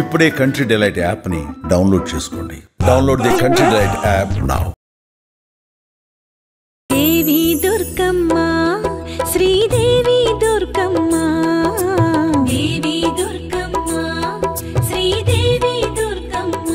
ఇప్పుడే Country Delight app ని download చేసుకోండి. Download the Country Delight app now. Devi Durgamma, Sridevi Durgamma, Devi Durgamma, Sridevi Durgamma.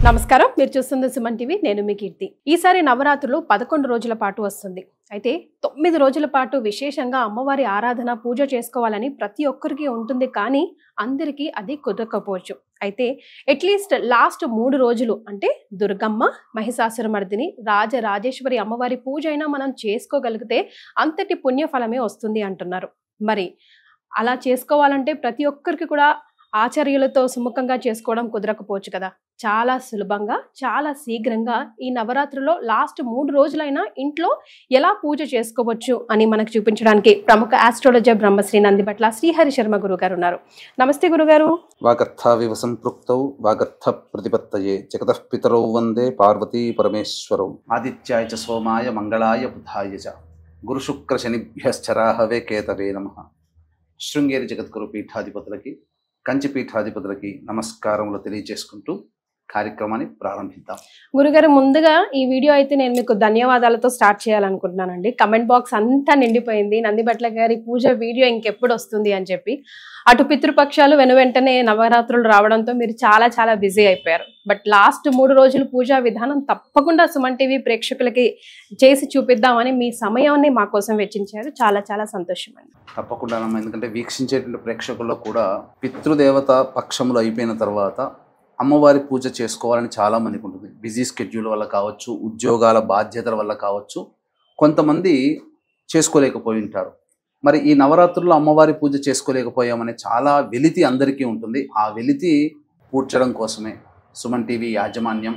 నమస్కారం, మీరు చూస్తుంది సుమన్ టీవీ. నేను మీ కీర్తి. ఈసారి నవరాత్రులు 11 రోజుల పాటు వస్తుంది. అయితే 9 రోజుల పాటు విశేషంగా అమ్మవారి ఆరాధన పూజ చేసుకోవాలని ప్రతి ఒక్కరికి ఉంటుంది. కానీ అందరికీ అది కుదరకపోవచ్చు. అయితే అట్లీస్ట్ లాస్ట్ 3 రోజులు అంటే దుర్గమ్మ, మహిషాసురమర్దిని, రాజరాజేశ్వరి అమ్మవారి పూజ అయినా మనం చేసుకోగలిగితే అంతటి పుణ్యఫలమే వస్తుంది అంటున్నారు. మరి అలా చేసుకోవాలంటే ప్రతి ఒక్కరికి కూడా ఆచార్యులతో సుముఖంగా చేసుకోవడం కుదరకపోవచ్చు కదా. చాలా సులభంగా, చాలా శీఘ్రంగా ఈ నవరాత్రుల్లో లాస్ట్ 3 రోజులైనా ఇంట్లో ఎలా పూజ చేసుకోవచ్చు అని మనకు చూపించడానికి ప్రముఖ ఆస్ట్రాలజర్ బ్రహ్మశ్రీ నందిబట్ల శ్రీహరి శర్మ గురువు గారు ఉన్నారు. నమస్తే గురుగారు. వాగర్థావివ సంపృక్తౌ వాగర్థ ప్రతిపత్తయే జగతః పితరౌ వందే పార్వతీ పరమేశ్వరౌ. ఆదిత్యాయ చ సోమాయ మంగళాయ బుధాయ చ గురు శుక్ర శనిభ్యశ్చరాహవే కేతవే నమః. శృంగేరి జగద్గురు పీఠాధిపతులకి, కంచి పీఠాధిపతులకి నమస్కారములు తెలియజేసుకుంటూ కార్యక్రమాన్ని ప్రారంభిద్దాం. గురుగారు, ముందుగా ఈ వీడియో అయితే నేను మీకు ధన్యవాదాలతో స్టార్ట్ చేయాలనుకుంటున్నానండి. కమెంట్ బాక్స్ అంతా నిండిపోయింది నందిబట్ల గారి పూజ వీడియో ఇంకెప్పుడు వస్తుంది అని చెప్పి. అటు పితృపక్షాలు వెనువెంటనే నవరాత్రులు రావడంతో మీరు చాలా బిజీ అయిపోయారు. బట్ లాస్ట్ 3 రోజులు పూజా విధానం తప్పకుండా సుమన్ టీవీ ప్రేక్షకులకి చేసి చూపిద్దామని మీ సమయాన్ని మా కోసం వెచ్చించారు. చాలా సంతోషం అండి. తప్పకుండా, ఎందుకంటే వీక్షించేటువంటి ప్రేక్షకుల్లో కూడా పితృదేవత పక్షములు అయిపోయిన తర్వాత అమ్మవారి పూజ చేసుకోవాలని చాలామందికి ఉంటుంది. బిజీ స్కెడ్యూల్ వల్ల కావచ్చు, ఉద్యోగాల బాధ్యతల వల్ల కావచ్చు, కొంతమంది చేసుకోలేకపోయి ఉంటారు. మరి ఈ నవరాత్రుల్లో అమ్మవారి పూజ చేసుకోలేకపోయామనే చాలా వెలితి అందరికీ ఉంటుంది. ఆ వెలితి పూడ్చడం కోసమే సుమన్ టీవీ యాజమాన్యం,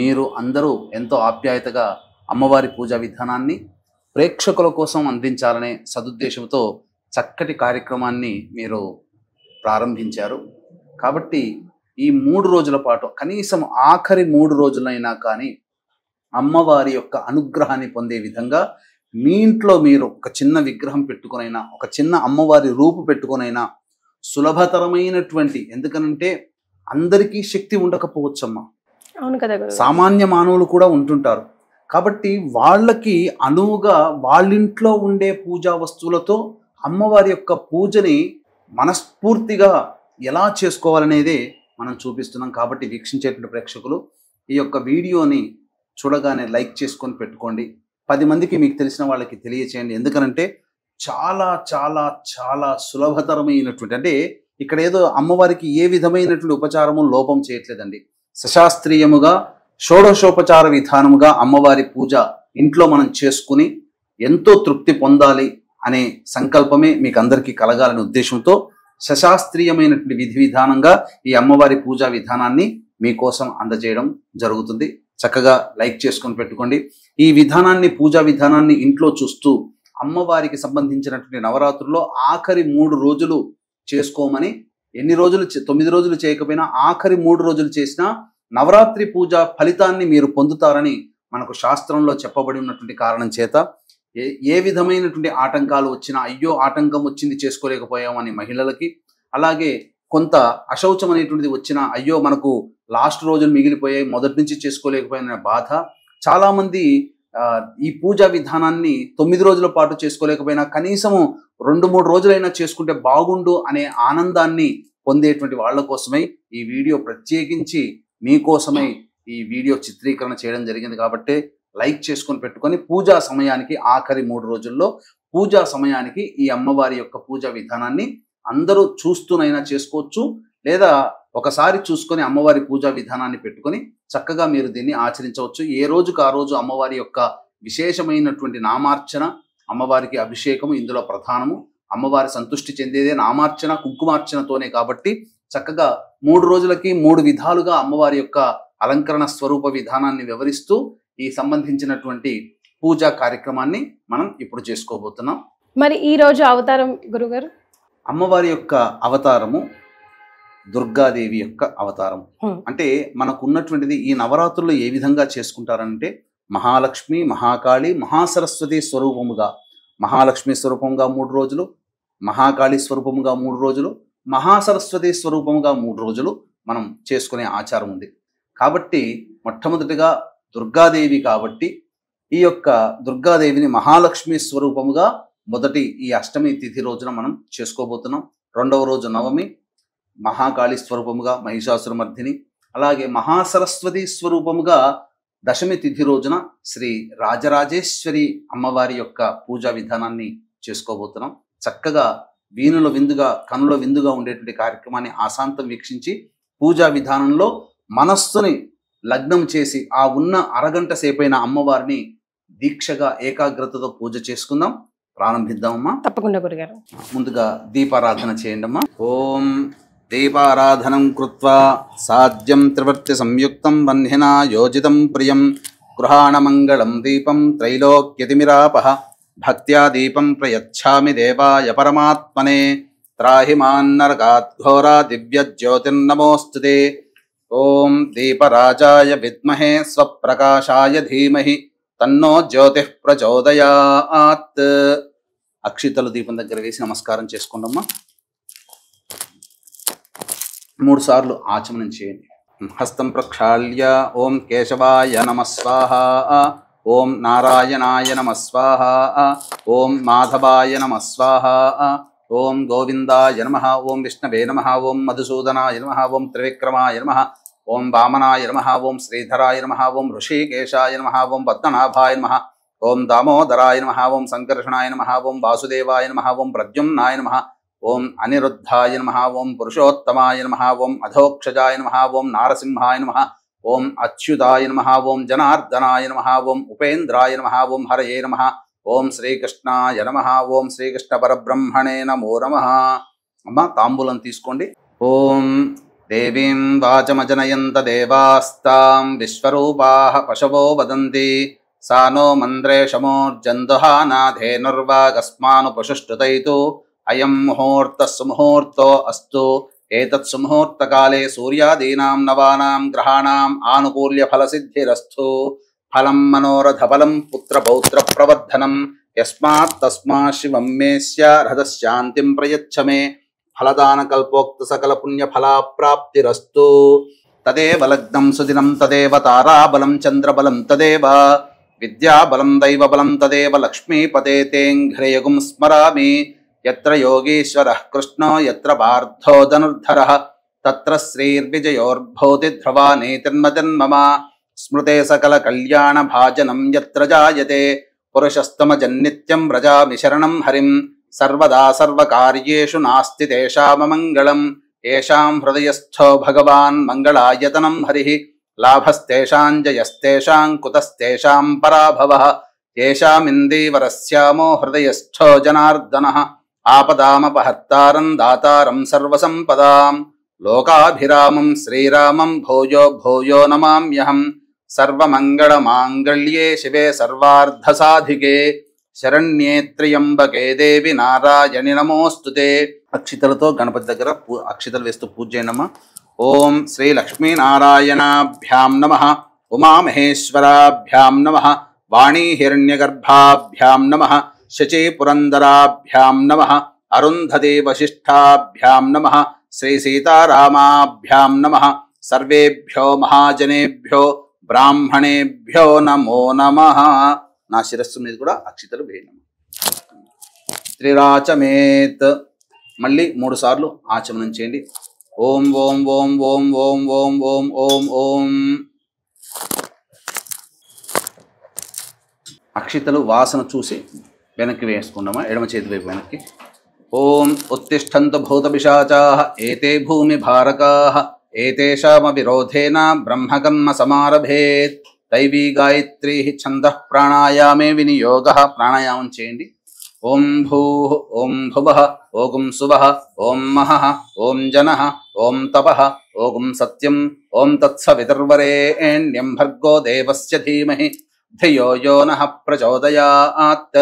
మీరు అందరూ ఎంతో ఆప్యాయతగా అమ్మవారి పూజా విధానాన్ని ప్రేక్షకుల కోసం అందించాలనే సదుద్దేశంతో చక్కటి కార్యక్రమాన్ని మీరు ప్రారంభించారు. కాబట్టి ఈ 3 రోజుల పాటు, కనీసం ఆఖరి 3 రోజులైనా కానీ అమ్మవారి యొక్క అనుగ్రహాన్ని పొందే విధంగా మీ ఇంట్లో మీరు ఒక చిన్న విగ్రహం పెట్టుకునైనా, ఒక చిన్న అమ్మవారి రూపు పెట్టుకునైనా సులభతరమైనటువంటి, ఎందుకనంటే అందరికీ శక్తి ఉండకపోవచ్చమ్మా. అవును కదా, సామాన్య మానవులు కూడా ఉంటుంటారు. కాబట్టి వాళ్ళకి అనువుగా వాళ్ళింట్లో ఉండే పూజా వస్తువులతో అమ్మవారి యొక్క పూజని మనస్ఫూర్తిగా ఎలా చేసుకోవాలనేదే మనం చూపిస్తున్నాం. కాబట్టి వీక్షించేటువంటి ప్రేక్షకులు ఈ యొక్క వీడియోని చూడగానే లైక్ చేసుకొని పెట్టుకోండి. 10 మందికి మీకు తెలిసిన వాళ్ళకి తెలియచేయండి. ఎందుకనంటే చాలా సులభతరమైనటువంటి, అంటే ఇక్కడ ఏదో అమ్మవారికి ఏ విధమైనటువంటి ఉపచారము లోపం చేయట్లేదండి. సశాస్త్రీయముగా షోడశోపచార విధానముగా అమ్మవారి పూజ ఇంట్లో మనం చేసుకుని ఎంతో తృప్తి పొందాలి అనే సంకల్పమే మీకు అందరికీ కలగాలనే ఉద్దేశంతో సశాస్త్రీయమైనటువంటి విధి విధానంగా ఈ అమ్మవారి పూజా విధానాన్ని మీకోసం అందజేయడం జరుగుతుంది. చక్కగా లైక్ చేసుకొని పెట్టుకోండి. ఈ విధానాన్ని, పూజా విధానాన్ని ఇంట్లో చూస్తూ అమ్మవారికి సంబంధించినటువంటి నవరాత్రుల్లో ఆఖరి 3 రోజులు చేసుకోమని, ఎన్ని రోజులు 9 రోజులు చేయకపోయినా ఆఖరి 3 రోజులు చేసినా నవరాత్రి పూజ ఫలితాన్ని మీరు పొందుతారని మనకు శాస్త్రంలో చెప్పబడి ఉన్నటువంటి కారణం చేత ఏ విధమైనటువంటి ఆటంకాలు వచ్చినా, అయ్యో ఆటంకం వచ్చింది చేసుకోలేకపోయామని మహిళలకి, అలాగే కొంత అశౌచం అనేటువంటిది వచ్చినా, అయ్యో మనకు లాస్ట్ రోజులు మిగిలిపోయాయి మొదటి నుంచి చేసుకోలేకపోయామనే బాధ, చాలామంది ఈ పూజా విధానాన్ని 9 రోజుల పాటు చేసుకోలేకపోయినా కనీసము 2-3 రోజులైనా చేసుకుంటే బాగుండు అనే ఆనందాన్ని పొందేటువంటి వాళ్ళ కోసమై ఈ వీడియో ప్రత్యేకించి మీకోసమై ఈ వీడియో చిత్రీకరణ చేయడం జరిగింది. కాబట్టి లైక్ చేసుకొని పెట్టుకొని పూజా సమయానికి, ఆఖరి 3 రోజుల్లో పూజా సమయానికి ఈ అమ్మవారి యొక్క పూజా విధానాన్ని అందరూ చూస్తూనైనా చేసుకోవచ్చు, లేదా ఒకసారి చూసుకొని అమ్మవారి పూజా విధానాన్ని పెట్టుకొని చక్కగా మీరు దీన్ని ఆచరించవచ్చు. ఏ రోజుకు ఆ రోజు అమ్మవారి యొక్క విశేషమైనటువంటి నామార్చన, అమ్మవారికి అభిషేకము ఇందులో ప్రధానము. అమ్మవారి సంతుష్టి చెందేదే నామార్చన, కుంకుమార్చనతోనే. కాబట్టి చక్కగా 3 రోజులకి 3 విధాలుగా అమ్మవారి యొక్క అలంకరణ స్వరూప విధానాన్ని వివరిస్తూ ఈ సంబంధించినటువంటి పూజా కార్యక్రమాన్ని మనం ఇప్పుడు చేసుకోబోతున్నాం. మరి ఈ రోజు అవతారం గురుగారు? అమ్మవారి యొక్క అవతారము దుర్గాదేవి యొక్క అవతారం. అంటే మనకు ఉన్నటువంటిది ఈ నవరాత్రులు ఏ విధంగా చేసుకుంటారంటే, మహాలక్ష్మి, మహాకాళి, మహాసరస్వతి స్వరూపముగా, మహాలక్ష్మి స్వరూపంగా 3 రోజులు, మహాకాళి స్వరూపముగా 3 రోజులు, మహాసరస్వతి స్వరూపముగా 3 రోజులు మనం చేసుకునే ఆచారం ఉంది. కాబట్టి మొట్టమొదటిగా దుర్గాదేవి కాబట్టి ఈ యొక్క దుర్గాదేవిని మహాలక్ష్మి స్వరూపముగా మొదటి ఈ అష్టమి తిథి రోజున మనం చేసుకోబోతున్నాం. రెండవ రోజు నవమి మహాకాళి స్వరూపముగా మహిషాసురమర్ధిని, అలాగే మహాసరస్వతి స్వరూపముగా దశమి తిథి రోజున శ్రీ రాజరాజేశ్వరి అమ్మవారి యొక్క పూజా విధానాన్ని చేసుకోబోతున్నాం. చక్కగా వీణుల విందుగా కనుల విందుగా ఉండేటువంటి కార్యక్రమాన్ని ఆశాంతం వీక్షించి పూజా విధానంలో మనస్సుని లగ్నం చేసి ఆ ఉన్న అరగంట సేపైన అమ్మవారిని దీక్షగా ఏకాగ్రతతో పూజ చేసుకుందాం. ప్రారంభిద్దామమ్మా. తప్పకుండా గురుగారు. ముందుగా దీపారాధన చేయండి అమ్మా. ఓం దీపారాధనం కృత్వా సాధ్యం త్రివర్తి సంయుక్తం వన్హినా యోజితం ప్రియం గృహాణమంగళం దీపం త్రైలోక్యతిమిరాపః భక్త్యా దీపం ప్రయచ్ఛామి దేవాయ పరమాత్మనే త్రాహి మాన్నరకాత్ ఘోరా దివ్య జ్యోతిర్నమోస్తుతే. ఓం దీపరాజాయ విద్మహే స్వప్రకాశాయ ధీమహి తన్నో జ్యోతిః ప్రచోదయాత్. అక్షితలు దీపం దగ్గర వేసి నమస్కారం చేసుకోండమ్మా. 3 సార్లు ఆచమనం చేయండి. హస్తం ప్రక్షాళ్య ఓం కేశవాయ నమః స్వాహా, ఓం నారాయణాయ నమః స్వాహా, ఓం మాధవాయ నమః స్వాహా, ఓం గోవిందాయ నమః, ఓం విష్ణవే నమః, ఓం మధుసూదనాయ నమః, ఓం త్రివిక్రమాయ నమః, ఓం వామనాయ నమః, ఓం శ్రీధరాయ నమః, ఓం ఋషికేశాయ నమః, ఓం పద్మనాభాయ నమః, ఓం దామోదరాయ నమః, ఓం సంకర్షణాయ నమః, ఓం వాసుదేవాయ నమః, ఓం ప్రద్యుమ్నాయ నమః, ఓం అనిరుద్ధాయ నమః, ఓం పురుషోత్తమాయ నమః, ఓం అధోక్షజాయ నమః, ఓం నారసింహాయ నమః, ఓం అచ్యుతాయ నమః, ఓం జనార్దనాయ నమః, ఓం ఉపేంద్రాయ నమః, ఓం హరయే నమః, ఓం శ్రీకృష్ణాయ నమః, ఓం శ్రీకృష్ణ పరబ్రహ్మణే నమో నమః. అమ్మ తాంబూలం తీసుకోండి. ఓం దేవీం వాచమజనయంత దేవాస్తాం విశ్వరూపాః పశవో వదంతి సా నో మంద్రేషమోర్జందుహానాధేనుర్వాగస్మాను పశుష్టుతైతు అయం ముహూర్తః సుముహూర్తో అస్తు. ఏతత్ సుముహూర్తకాలే సూర్యాదీనాం నవానాం గ్రహాణాం ఆనుకూల్య ఫలసిద్ధిరస్తు. ఫలం మనోరథ ఫలం పుత్ర పౌత్ర ప్రవర్ధనం యస్మాత్ తస్మాత్ శివం మే స్యారథశాంతిం ప్రయచ్చ మే. ఫలదాన కల్పోక్త సకల పుణ్య ఫలాప్రాప్తిరస్తు. తదేవ లగ్నం సుదినం తదేవ తారాబలం చంద్రబలం తదేవ విద్యాబలం దైవబలం తదేవ లక్ష్మీపదే తేంఘ్రయగుం స్మరామి. యత్ర యోగీశ్వరః కృష్ణో యత్ర పార్థో ధనుర్ధరః తత్ర శ్రీర్విజయోర్భూతి ధ్రువా నీతిర్మజన్మమ. స్మృతే సకల కళ్యాణ భాజనం యత్ర జాయతే పురుషస్తమజన్నిత్యం వ్రజామి శరణం హరిం. సర్వదా సర్వకార్యేషు నాస్తి తేషామమంగళం. ఏషాం హృదయస్థో భగవాన్ మంగళాయతనం హరిః. లాభస్తేషాం జయస్తేషాం కుతస్తేషాం పరాభవః. ఏషామిందీవరస్యామో హృదయస్థో జనార్దనః. ఆపదామపహర్తారం దాతారం సర్వసంపదాం. లోకాభిరామం శ్రీరామం భూయో భూయో నమామ్యహం. సర్వమంగళమాంగళ్యే శివే సర్వార్థసాధికే శరణ్యే త్ర్యంబకే దేవి నారాయణి నమోస్తుతే. అక్షితలతో గణపతి దగ్గర అక్షితలు వేస్తూ పూజ చేయండమ్మా. ఓం శ్రీ లక్ష్మీనారాయణాభ్యాం నమః, ఉమామహేశ్వరాభ్యాం నమః, వాణీ హిరణ్యగర్భాభ్యాం నమః, శచీ పురందరాభ్యాం నమః, అరుంధతి వశిష్ఠాభ్యాం నమః, శ్రీ సీతారామాభ్యాం నమః. సర్వేభ్యో మహాజనేభ్యో బ్రాహ్మణేభ్యో నమో నమః. నా శిరస్సు మీద కూడా అక్షితలు వేయండి. త్రిరాచమేత్. మళ్ళీ 3 సార్లు ఆచమనం చేయండి. ఓం ఓం ఓం ఓం ఓం ఓం ఓం ఓం ఓం. అక్షితలు వాసన చూసి వెనక్కి వేసుకున్నామా, ఎడమ చేతి వైపు వెనక్కి. ఓం ఉత్తిష్టంతు భూత పిశాచాః ఏతే భూమి భారకాః ఏతేషామ విరోధేన బ్రహ్మకర్మ సమారభేత్. దైవీ గాయత్రీ ఛందః ప్రాణాయామే వినియోగః. ప్రాణాయామం చేయండి. ఓం భూః ఓం భువః ఓం సువః ఓం మహః ఓం జనః ఓం తపః ఓం సత్యం ఓం తత్సవితుర్వరేణ్యం భర్గో దేవస్య ధీమహి ధియో యో నః ప్రచోదయాత్.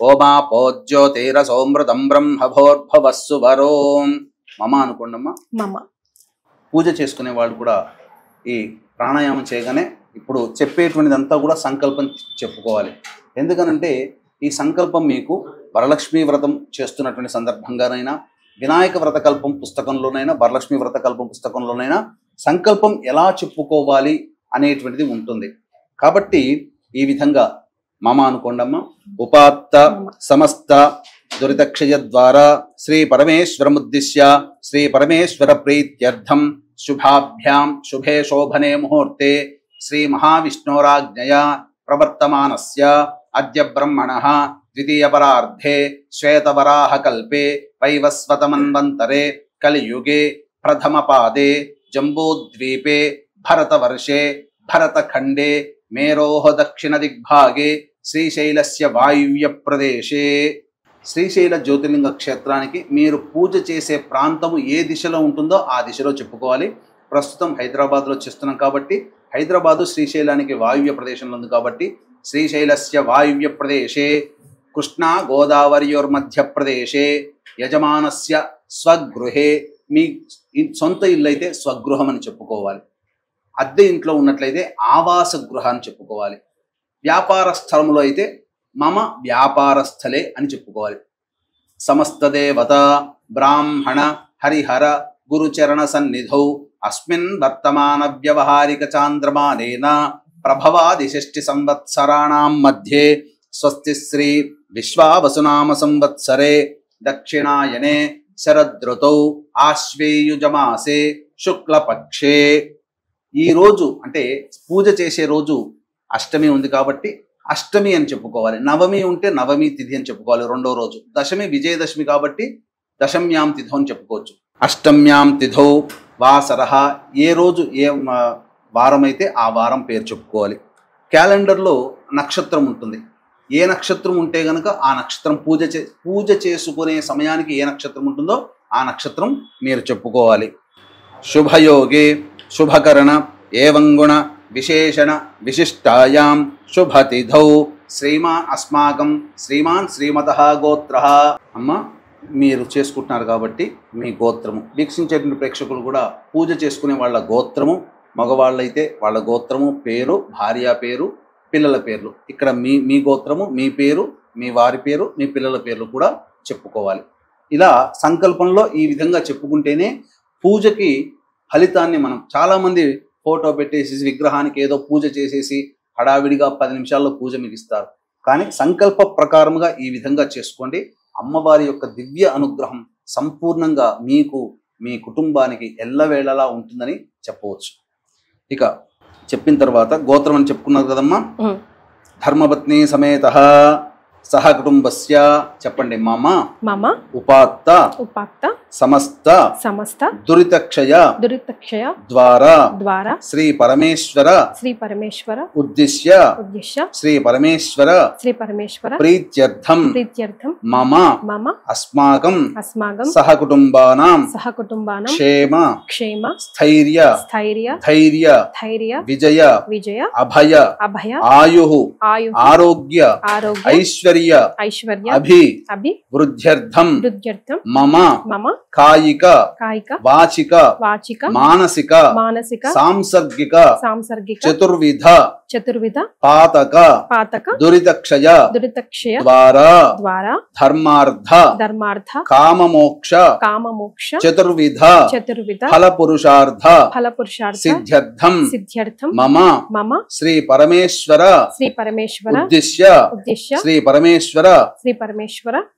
ఓమాపో జ్యోతిరసోమృతం బ్రహ్మభోర్భవస్సు వరోం. మమ అనుకోండమ్మా. మమ. పూజ చేసుకునే వాళ్ళు కూడా ఈ ప్రాణాయామం చేయగానే ఇప్పుడు చెప్పేటువంటిదంతా కూడా సంకల్పం చెప్పుకోవాలి. ఎందుకనంటే ఈ సంకల్పం మీకు వరలక్ష్మీ వ్రతం చేస్తున్నటువంటి సందర్భంగానైనా, వినాయక వ్రతకల్పం పుస్తకంలోనైనా వరలక్ష్మి వ్రతకల్పం పుస్తకంలోనైనా సంకల్పం ఎలా చెప్పుకోవాలి అనేటువంటిది ఉంటుంది. కాబట్టి ఈ విధంగా మమ అనుకోండమ్మ. ఉపాత్త సమస్త దురితక్షయ ద్వారా శ్రీ పరమేశ్వరముద్దిశ్య శ్రీ పరమేశ్వర ప్రీత్యర్థం శుభాభ్యాం శుభే శోభనే ముహూర్తే శ్రీ మహావిష్ణోరాజ్ఞయా ప్రవర్తమానస్య అద్య బ్రహ్మణః ద్వితీయపరార్ధే శ్వేతవరాహకల్పే వైవస్వతమన్వంతరే కలియుగే ప్రథమపాదే జంబూద్వీపే భరతవర్షే భరతఖండే మేరోః దక్షిణ దిగ్భాగే శ్రీశైలస్య వాయువ్య ప్రదేశే. శ్రీశైల జ్యోతిర్లింగ క్షేత్రానికి మీరు పూజ చేసే ప్రాంతము ఏ దిశలో ఉంటుందో ఆ దిశలో చెప్పుకోవాలి. ప్రస్తుతం హైదరాబాద్లో చేస్తున్నాం కాబట్టి హైదరాబాదు శ్రీశైలానికి వాయువ్య ప్రదేశంలో ఉంది కాబట్టి శ్రీశైలస్య వాయువ్య ప్రదేశే కృష్ణా గోదావరియోర్మధ్యప్రదేశే యజమానస్య స్వగృహే. మీ సొంత ఇల్లు అయితే స్వగృహం అని చెప్పుకోవాలి. అద్దె ఇంట్లో ఉన్నట్లయితే ఆవాస గృహ అని చెప్పుకోవాలి. వ్యాపార స్థలములో అయితే మమ వ్యాపార స్థలే అని చెప్పుకోవాలి. సమస్త దేవత బ్రాహ్మణ హరిహర గురుచరణ సన్నిధౌ అస్మిన్ వర్తమాన వ్యవహారిక చాంద్రమానేన ప్రభవాది 6 సంవత్సరాణాం మధ్యే స్వస్తి శ్రీ విశ్వావసునామ సంవత్సరే దక్షిణాయనే శరదృతౌ ఆశ్వేయుజమాసే శుక్లపక్షే. ఈ రోజు అంటే పూజ చేసే రోజు అష్టమి ఉంది కాబట్టి అష్టమి అని చెప్పుకోవాలి. నవమి ఉంటే నవమి తిథి అని చెప్పుకోవాలి రెండో రోజు. దశమి విజయదశమి కాబట్టి దశమ్యాం తిథో అని చెప్పుకోవచ్చు. అష్టమ్యాం తిథౌ వాసరః. ఏ రోజు ఏ వారం అయితే ఆ వారం పేరు చెప్పుకోవాలి. క్యాలెండర్లో నక్షత్రం ఉంటుంది. ఏ నక్షత్రం ఉంటే గనక ఆ నక్షత్రం పూజ చేసుకునే సమయానికి ఏ నక్షత్రం ఉంటుందో ఆ నక్షత్రం మీరు చెప్పుకోవాలి. శుభయోగే శుభకరణ ఏవంగుణ విశేషణ విశిష్టాయాం శుభతిథౌ అస్మాకం శ్రీమాన్ శ్రీమతః గోత్రః. అమ్మ మీరు చేసుకుంటున్నారు కాబట్టి మీ గోత్రము, వీక్షించేటువంటి ప్రేక్షకులు కూడా పూజ చేసుకునే వాళ్ళ గోత్రము, మగవాళ్ళైతే వాళ్ళ గోత్రము, పేరు, భార్య పేరు, పిల్లల పేర్లు. ఇక్కడ మీ గోత్రము, మీ పేరు, మీ వారి పేరు, మీ పిల్లల పేర్లు కూడా చెప్పుకోవాలి. ఇలా సంకల్పంలో ఈ విధంగా చెప్పుకుంటేనే పూజకి ఫలితాన్ని మనం చాలామంది ఫోటో పెట్టేసి విగ్రహానికి ఏదో పూజ చేసేసి హడావిడిగా 10 నిమిషాల్లో పూజ మిగిస్తారు. కానీ సంకల్ప ప్రకారముగా ఈ విధంగా చేసుకోండి. అమ్మవారి యొక్క దివ్య అనుగ్రహం సంపూర్ణంగా మీకు మీ కుటుంబానికి ఎల్లవేళలా ఉంటుందని చెప్పవచ్చు. ఇక చెప్పిన తర్వాత గోత్రం అని చెప్పుకున్నారు కదమ్మా. ధర్మపత్ని సమేతః సహ కుటుంబస్య చెప్పండి. మమ మమ ఉపాత్త ఉపాత్త సమస్త సమస్త దురితక్షయ దురితక్షయ ద్వారా ద్వారా శ్రీ పరమేశ్వర ఉద్దిశ్య శ్రీ పరమేశ్వర ప్రీత్యర్థం మమ మమ అస్మాకం అస్మాకం సహ కుటుంబానాం క్షేమ క్షేమ స్థైర్య స్థైర్య ధైర్య ధైర్య విజయ విజయ అభయ అభయ ఆయుః ఆయు ఆరోగ్య ఆరోగ్య ఐశ్వర్య ఐశ్వర్య అభి అభి వృద్ధ్యర్థం వృద్ధ్యర్థం మమ మమ కాయిక కాయిక వాచిక వాచిక మానసిక మానసిక సాంసర్గిక సాంసర్గిక చతుర్విధ చతుర్విధ పాతక పాతక దురితక్షయ దురితక్షయ ద్వారా ద్వారా ధర్మార్థ ధర్మార్థ కామమోక్ష కామమోక్ష చతుర్విధ చతుర్విధ ఫలపురుషార్థ ఫలపురుషార్థ సిద్ధ్యర్థం సిద్ధ్యర్థం మమ మమ శ్రీ పరమేశ్వర ఉద్దిశ్య శ్రీ పరమేశ్వర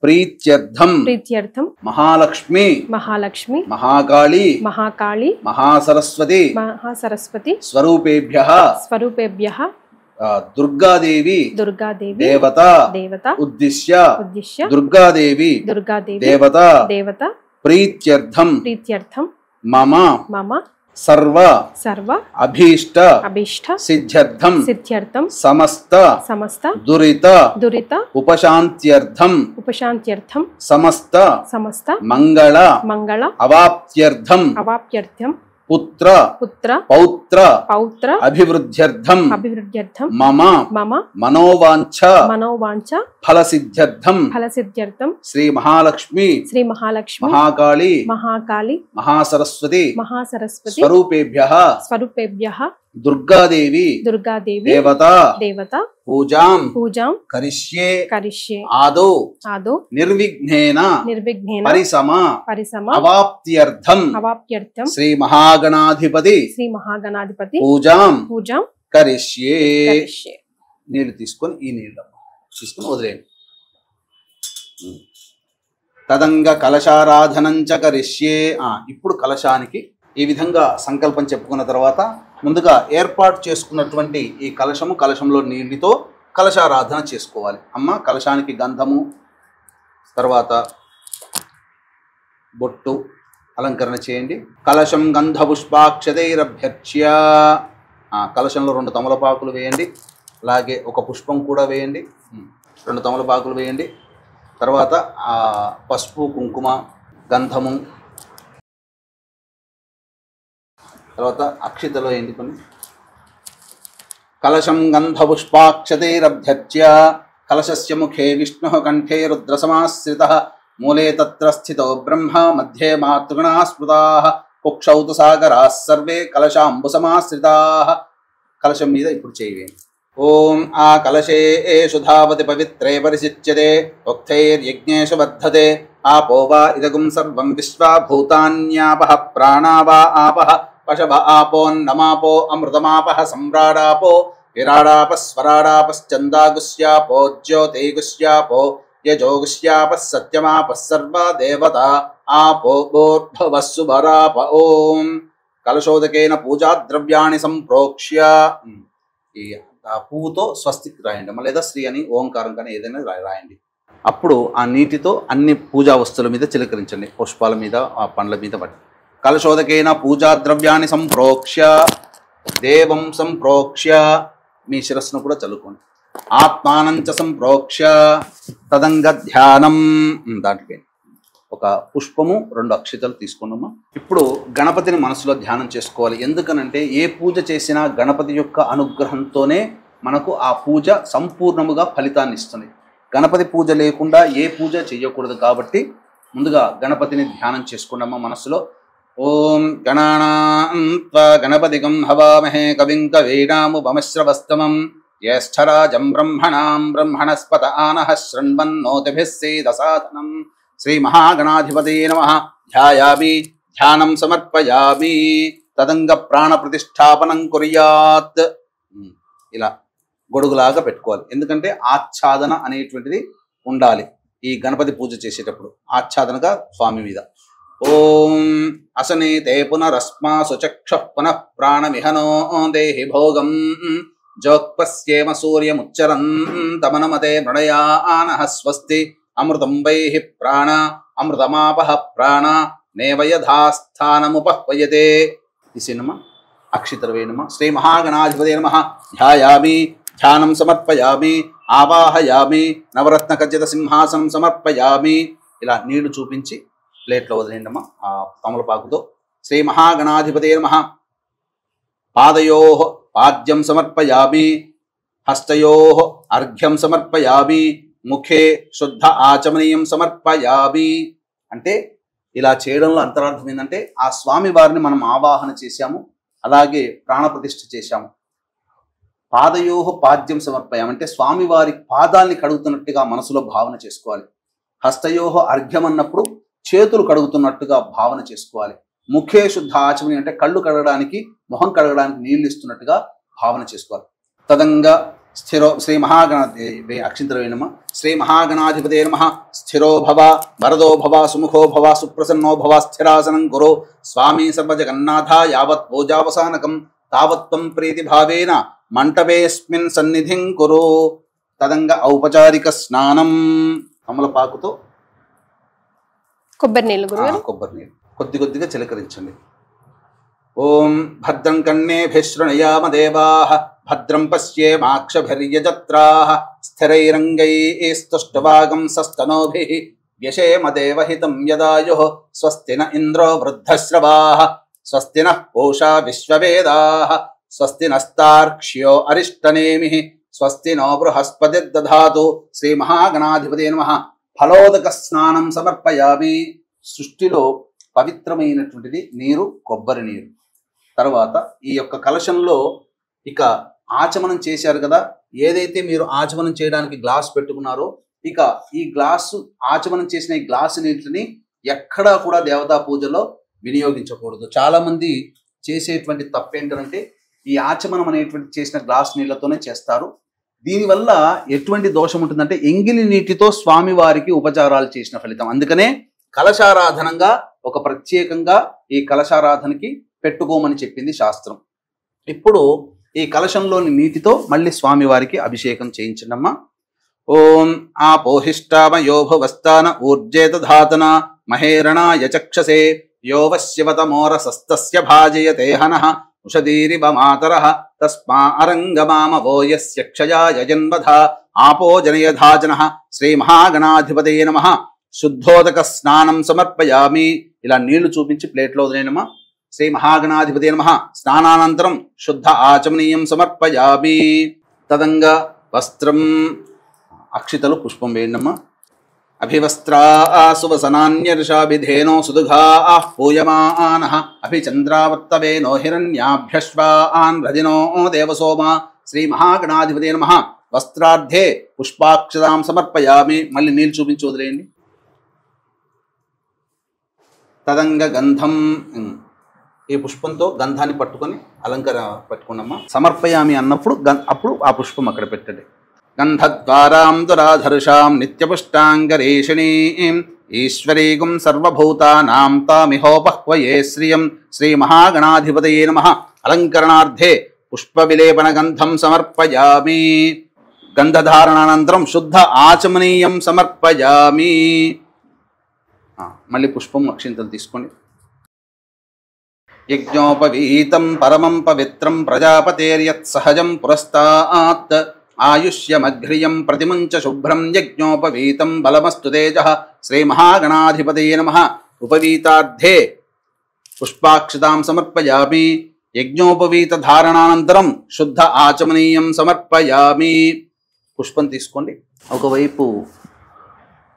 ప్రీత్యర్థం మహాలక్ష్మి మహాకాళి మహాసరస్వతి స్వరూపేభ్యః దుర్గాదేవి దేవత ఉద్దిశ్య దుర్గాదేవి దేవత ప్రీత్యర్థం మమ సర్వ అభీష్ట సిద్ధ్యర్థం సమస్త దురిత ఉపశాంత్యర్థం సమస్త మంగళ అవాప్త్యర్థం పుత్ర పౌత్ర అభివృద్ధ్యర్థం మమ మనోవాంఛ ఫలసిద్ధ్యర్థం శ్రీ మహాలక్ష్మి మహాకాళి మహాసరస్వతి స్వరూపేభ్యః దుర్గాదేవి దేవత పూజాం కరిష్యే ఆదో నిర్విఘ్నేన పరిసమ అవాప్త్యర్థం శ్రీ మహాగణాధిపతి పూజాం కరిష్యే. నీళ్లు తీసుకొని ఈ నీళ్ళు తీసుకొని వదిలేయండి. తదంగ కలశారాధనంచ కరిష్యే. ఇప్పుడు కలశానికి ఈ విధంగా సంకల్పం చెప్పుకున్న తర్వాత ముందుగా ఏర్పాటు చేసుకున్నటువంటి ఈ కలశంలో నీటితో కలశారాధన చేసుకోవాలి. అమ్మ కలశానికి గంధము, తర్వాత బొట్టు అలంకరణ చేయండి. కలశం గంధ పుష్పాక్షతైరభ్యర్చ్య. కలశంలో 2 తమలపాకులు వేయండి. అలాగే ఒక పుష్పం కూడా వేయండి. 2 తమలపాకులు వేయండి. తర్వాత పసుపు, కుంకుమ, గంధము, తర్వాత అక్షితలో ఏంటి కొన్ని. కలశం గంధ పుష్పాక్షతైరభ్యర్చ్య కలశస్య ముఖే విష్ణుః కంఠే రుద్రసమాశ్రితః మూలే తత్ర స్థితో బ్రహ్మ మధ్యే మాతృగణాః స్మృతాః కుక్షౌ తు సాగరాः సర్వే కలశాంబుసమాశ్రితాః. కలశం మీద ఇప్పుడు చేయండి. ఓం ఆ కలశేషు ధావతి పవిత్రే పరిశిచ్యతే ఉక్తైర్యజ్ఞేషు వర్ధతే ఆపో వా ఇదగుం సర్వం విశ్వా భూతాన్యాపః ప్రాణా వా ఆపః పశవ ఆపోన్నమాపో అమృతమాపః సమ్రాడాపో విరాడాపస్వరాడాపశ్చందాగుష్యాపో జ్యోతిగుష్యాపో యజోగుష్యాపः సత్యమాపः సర్వా దేవతా ఆపో భోర్భవస్సుభరాప. ఓం కలశోదకేన పూజాద్రవ్యాన్ని సంప్రోక్ష్య. ఈ పువ్వుతో స్వస్తిక్ రాయండి, లేదా శ్రీ అని ఓంకారం కానీ ఏదైనా రాయండి. అప్పుడు ఆ నీటితో అన్ని పూజా వస్తువుల మీద చిలకరించండి, పుష్పాల మీద, ఆ పండ్ల మీద పట్టి. కలశోదకేన పూజాద్రవ్యాన్ని సంప్రోక్ష్య దేవం సంప్రోక్ష్య. మీ శిరస్సును కూడా చల్లుకోండి. ఆత్మానంచ సంప్రోక్ష్య తదంగ ధ్యానం. దాంట్లో ఒక పుష్పము 2 అక్షితలు తీసుకున్నామా. ఇప్పుడు గణపతిని మనసులో ధ్యానం చేసుకోవాలి. ఎందుకనంటే ఏ పూజ చేసినా గణపతి యొక్క అనుగ్రహంతోనే మనకు ఆ పూజ సంపూర్ణముగా ఫలితాన్ని ఇస్తుంది. గణపతి పూజ లేకుండా ఏ పూజ చేయకూడదు. కాబట్టి ముందుగా గణపతిని ధ్యానం చేసుకున్నామా మనసులో. ఓం గణానాం త్వా గణపతిగం హవామహే కవిం కవీనాముపమశ్రవస్తమం జ్యేష్ఠరాజం బ్రహ్మణాం బ్రహ్మణస్పత ఆనః శృణ్వన్నోతిభిः సేదసాదనం. శ్రీ మహాగణాధిపతయే నమః. ధ్యాయామి, ధ్యానం సమర్పయామి. తదంగ ప్రాణ ప్రతిష్టాపనం కుర్యాత్. ఇలా గొడుగులాగా పెట్టుకోవాలి. ఎందుకంటే ఆచ్ఛాదన అనేటువంటిది ఉండాలి ఈ గణపతి పూజ చేసేటప్పుడు, ఆచ్ఛాదనగా స్వామి మీద. ఓం అసనేతే పునరస్మాసు చక్షుః పునః ప్రాణమిహనో దేహి భోగం జోక్పస్యేమ సూర్యముచ్చరం తమనమతే మృణయానః స్వస్తి అమృతం వైహి ప్రాణ అమృతమాపః ప్రాణ నేవయధాస్థానముపహ్వయతే. తీసేనమా, అక్షితలు వేయనమా. శ్రీ మహాగణాధిపతే నమః. ధ్యాయామి, ధ్యానం సమర్పయామి, ఆవాహయామి, నవరత్న ఖచ్చిత సింహాసనం సమర్పయామి. ఇలా నీళ్లు చూపించి ప్లేట్లో వదిలేండమ్మా ఆ తమలపాకుతో. శ్రీ మహాగణాధిపతే నమః. పాదయోః పాద్యం సమర్పయామి, హస్తయోః అర్ఘ్యం సమర్పయామి, ముఖే శుద్ధ ఆచమనీయం సమర్పయామి. అంటే ఇలా చేయడంలో అంతరార్థం ఏంటంటే ఆ స్వామి వారిని మనం ఆవాహన చేశాము, అలాగే ప్రాణప్రతిష్ఠ చేశాము. పాదయోః పాద్యం సమర్పయామి అంటే స్వామి వారి పాదాన్ని కడుగుతున్నట్టుగా మనసులో భావన చేసుకోవాలి. హస్తయోః అర్ఘ్యం అన్నప్పుడు చేతులు కడుగుతున్నట్టుగా భావన చేసుకోవాలి. ముఖే శుద్ధ ఆచమని అంటే కళ్ళు కడగడానికి, మొహం కడగడానికి నీళ్లు ఇస్తున్నట్టుగా భావన చేసుకోవాలి. తదంగా స్థిరో శ్రీ మహాగణాధిపతి అక్షింతరవేణమ. శ్రీ మహాగణాధిపతే నమః. స్థిరో భవ, వరదో భవ, సుముఖో భవ, సుప్రసన్నో భవ, స్థిరాసనం కురు. స్వామి సర్వజగన్నాథ యావత్ పూజావసానకం తావత్వం ప్రీతిభావేన మంటపేస్మిన్ సన్నిధిం కురు. తదంగా ఔపచారిక స్నానం. కమలపాకుతో కొబ్బరి నీళ్ళు గురుగారు, కొబ్బరి నీళ్ళు కొద్ది కొద్దిగా చిలకరించండి. ఓం భద్రం కర్ణేభిః శృణుయామ దేవాః భద్రం పశ్యేమాక్షభిర్యజత్రాః స్థిరైరంగైస్తుష్టవాగం సస్తనోభిః వ్యశేమ దేవహితం యదాయుః స్వస్తి న ఇంద్రో వృద్ధశ్రవాః స్వస్తి నః పూషా విశ్వవేదాః స్వస్తి నస్తార్క్ష్యో అరిష్టనేమిః స్వస్తి నో బృహస్పతిర్దధాతు. శ్రీ మహాగణాధిపతే నమః. ఫలోదక స్నానం సమర్పయామి. సృష్టిలో పవిత్రమైనటువంటిది నీరు, కొబ్బరి నీరు. తర్వాత ఈ యొక్క కలశంలో ఇక ఆచమనం చేశారు కదా, ఏదైతే మీరు ఆచమనం చేయడానికి గ్లాస్ పెట్టుకున్నారో ఇక ఈ గ్లాసు ఆచమనం చేసిన ఈ గ్లాసు నీటిని ఎక్కడా కూడా దేవతా పూజలో వినియోగించకూడదు. చాలా మంది చేసేటువంటి తప్పు ఏంటంటే ఈ ఆచమనం అనేటువంటి చేసిన గ్లాస్ నీళ్లతోనే చేస్తారు. దీనివల్ల ఎటువంటి దోషం ఉంటుందంటే ఎంగిలి నీటితో స్వామివారికి ఉపచారాలు చేసిన ఫలితం. అందుకనే కలశారాధనంగా ఒక ప్రత్యేకంగా ఈ కలశారాధనకి పెట్టుకోమని చెప్పింది శాస్త్రం. ఇప్పుడు ఈ కలశంలోని నీటితో మళ్ళీ స్వామివారికి అభిషేకం చేయించండమ్మా. ఓం ఆపోహిష్టామయోభవస్థాన ఊర్జేత ధాతన మహేరణాయ చక్షసే యోవశివతమోరసస్తస్య భాజయతే హనః ఉషదీరివ మాతరః తస్మా అరంగమామవో యస్య క్షయాయ జన్మధ ఆపో జనయధాజనః శ్రీ మహాగణాధిపతయే నమః. శుద్ధోదక స్నానం సమర్పయామి. ఇలా నీళ్లు చూపించి ప్లేట్లో వదిలేనమ్మా. శ్రీ మహాగణాధిపతయే నమః. స్నానానంతరం శుద్ధ ఆచమనీయం సమర్పయామి. తదంగా వస్త్రం అక్షితలు పుష్పం వేయండమ్మా. అభివస్త్రా సువసనాన్యర్షాభిధేనో సుదుఘాః పూయమానః అభిచంద్రావర్తవేనో హిరణ్యాభ్యశ్వాన్ రజినో దేవసోమ. శ్రీ మహాగణాధిపతయే నమః. వస్త్రార్థే పుష్పాక్షతాం సమర్పయామి. మళ్ళీ నీళ్ళు చూపించి వదిలేయండి. తదంగ గంధం, ఈ పుష్పంతో గంధాన్ని పట్టుకొని పట్టుకున్నమ్మా. సమర్పయామి అన్నప్పుడు అప్పుడు ఆ పుష్పం అక్కడ పెట్టండి. గంధద్వారాం దురాధర్షాం నిత్యపుష్టాంగరేషిణీం ఈశ్వరీగుం సర్వభూతానాం తామిహోపహ్వయే శ్రియం. శ్రీ మహాగణాధిపతయే నమః. అలంకరణార్థే పుష్పవిలేపన గంధం సమర్పయామి. గంధధారణానంతరం శుద్ధ ఆచమనీయం సమర్పయామి. మళ్ళీ పుష్పం అక్షింతలు తీసుకోండి. యజ్ఞోపవీతం పరమం పవిత్రం ప్రజాపతేర్యత్ సహజం పురస్తాత్ ఆయుష్యమఘ్రియం ప్రతిముంచ శుభ్రం యజ్ఞోపవీతం బలమస్తు తేజః. శ్రీ మహాగణాధిపతయే నమః. ఉపవీతార్థే పుష్పాక్షతాం సమర్పయామి. యజ్ఞోపవీత ధారణానంతరం శుద్ధ ఆచమనీయం సమర్పయామి. పుష్పం తీసుకోండి. ఒకవైపు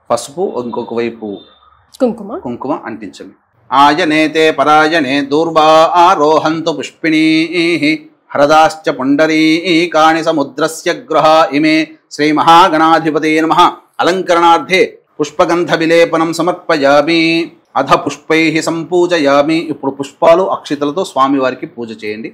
పసుపు, ఇంకొక వైపు కుంకుమ అంటించండి. ఆయనేతే పరాయణే దూర్వా ఆరోహంతు పుష్పిణీః హరదాశ్చ పుండరీకాణి సముద్రస్య గృహ ఇమే. శ్రీ మహాగణాధిపతయే నమః. అలంకరణార్థే పుష్పగంధ విలేపనం సమర్పయామి. అధ పుష్పైః సంపూజయామి. ఇప్పుడు పుష్పాలు అక్షితలతో స్వామివారికి పూజ చేయండి.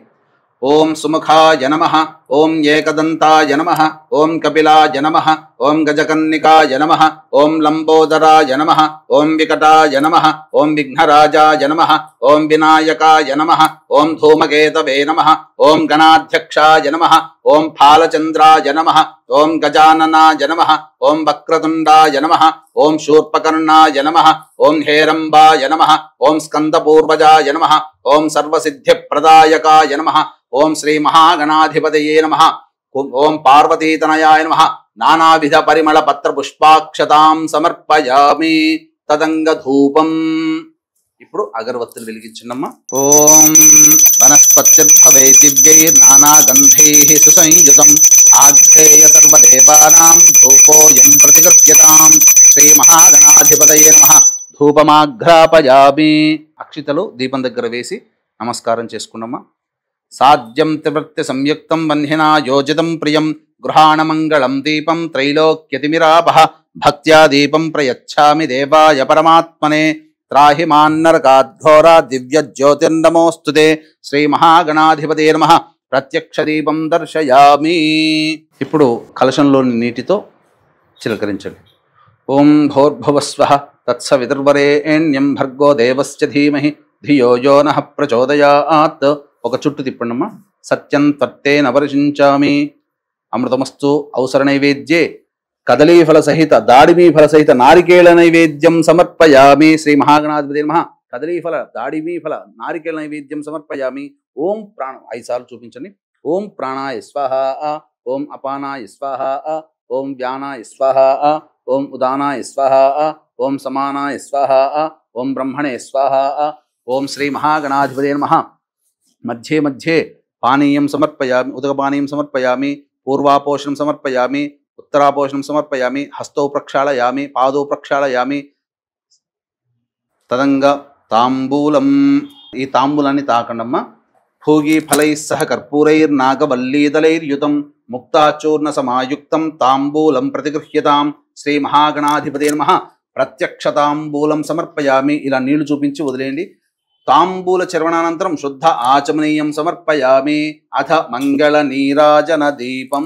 ఓం సుముఖాయ నమః. ఓం ఏకదంతాయ నమః. ఓం కపిలాయ నమః. ఓం గజకన్నికాయ నమః. ఓం లంబోదరాయ నమః. ఓం వికటాయ నమః. ఓం విఘ్నరాజాయ నమః. ఓం వినాయకాయ నమః. ఓం ధూమకేతవే నమః. ఓం గణాధ్యక్షాయ నమః. ఓం ఫాలచంద్రాయ నమః. ఓం గజాననాయ నమః. ఓం వక్రతుండాయ నమః. ఓం శూర్పకర్ణాయ నమః. ఓం హేరంబాయ నమః. ఓం స్కందపూర్వజాయ నమః. ఓం సర్వసిద్ధిప్రదాయకాయ నమః. ఓం శ్రీ మహాగణాధిపతయే నమః. ఓం పార్వతీతనయాయ నమః. నానావిధ పరిమళ పత్ర పుష్పాక్షతాం సమర్పయామి. తదంగ ధూపం. ఇప్పుడు అగరవత్తులు వెలిగించండమ్మా. ఓం వనస్పత్యుద్భవే దివ్యైర్ నానాగంధైః సుసంయుతం ఆఘ్రేయ సర్వదేవానాం ధూపోయం ప్రతిగృహ్యతాం. శ్రీ మహాగణాధిపతయే నమః. ధూపమాఘ్రాపయామి. అక్షితలు దీపం దగ్గర వేసి నమస్కారం చేసుకున్నమ్మా. సాధ్యం త్రివృత్తి సంయుక్తం వన్హినా యోజితం ప్రియం గృహాణమంగళం దీపం త్రైలోక్యతిమిరాపః. భక్త్యా దీపం ప్రయచ్ఛామి దేవాయ పరమాత్మనే. త్రాహి మాన్నరకాద్ఘోరా దివ్య జ్యోతిర్నమోస్తుతే. శ్రీ మహాగణాధిపతయే నమః. ప్రత్యక్ష దీపం దర్శయామి. ఇప్పుడు కలశంలోని నీటితో చిలకరించండి. ఓం భోర్భువస్వః తత్సవితుర్వరేణ్యం భర్గో దేవస్య ధీమహి ధియో యో నః ప్రచోదయాత్. ఒక చుట్టు తిప్పండమ్మా. సత్యం త్వర్తేన వర్షించామి. అమృతమస్తు. అవసర నైవేద్యే కదలీఫల సహిత దాడిమీ ఫల సహిత నారికేళ నైవేద్యం సమర్పయామి. శ్రీ మహాగణాధిపతయే నమః. కదలీఫల దాడిమీ ఫల నారికేళ నైవేద్యం సమర్పయామి. ఓం ప్రాణం 5 సార్లు చూపించండి. ఓం ప్రాణాయ స్వాహ. ఓం అపానాయ స్వాహ. ఓం వ్యానాయ స్వాహ. ఓం ఉదానాయ స్వాహ. ఓం సమానాయ స్వాహ. ఓం బ్రహ్మణే స్వాహ. ఓం శ్రీ మహాగణాధిపతయే నమః. మధ్యే మధ్యే పానీయం సమర్పయామి. ఉదకపానీయం సమర్పయామి. పూర్వాపోషణం సమర్పయామి. ఉత్తరాపోషణం సమర్పయామి. హస్తౌ ప్రక్షాళయామి. పాదౌ ప్రక్షాళయామి. తదంగా తాంబూలం. ఈ తాంబూలాన్ని తాకండమ్మా. భోగి ఫలైః సహ కర్పూరైర్నాగవల్లీదలైర్యుతం ముక్తాచూర్ణ సమాయుక్తం తాంబూలం ప్రతిగృహ్యతాం. శ్రీ మహాగణాధిపతే నమః. ప్రత్యక్ష తాంబూలం సమర్పయామి. ఇలా నీళ్లు చూపించి వదిలేయండి. తాంబూల చర్వణానంతరం శుద్ధ ఆచమనీయం సమర్పయామి. అథ మంగళ నీరాజన దీపం.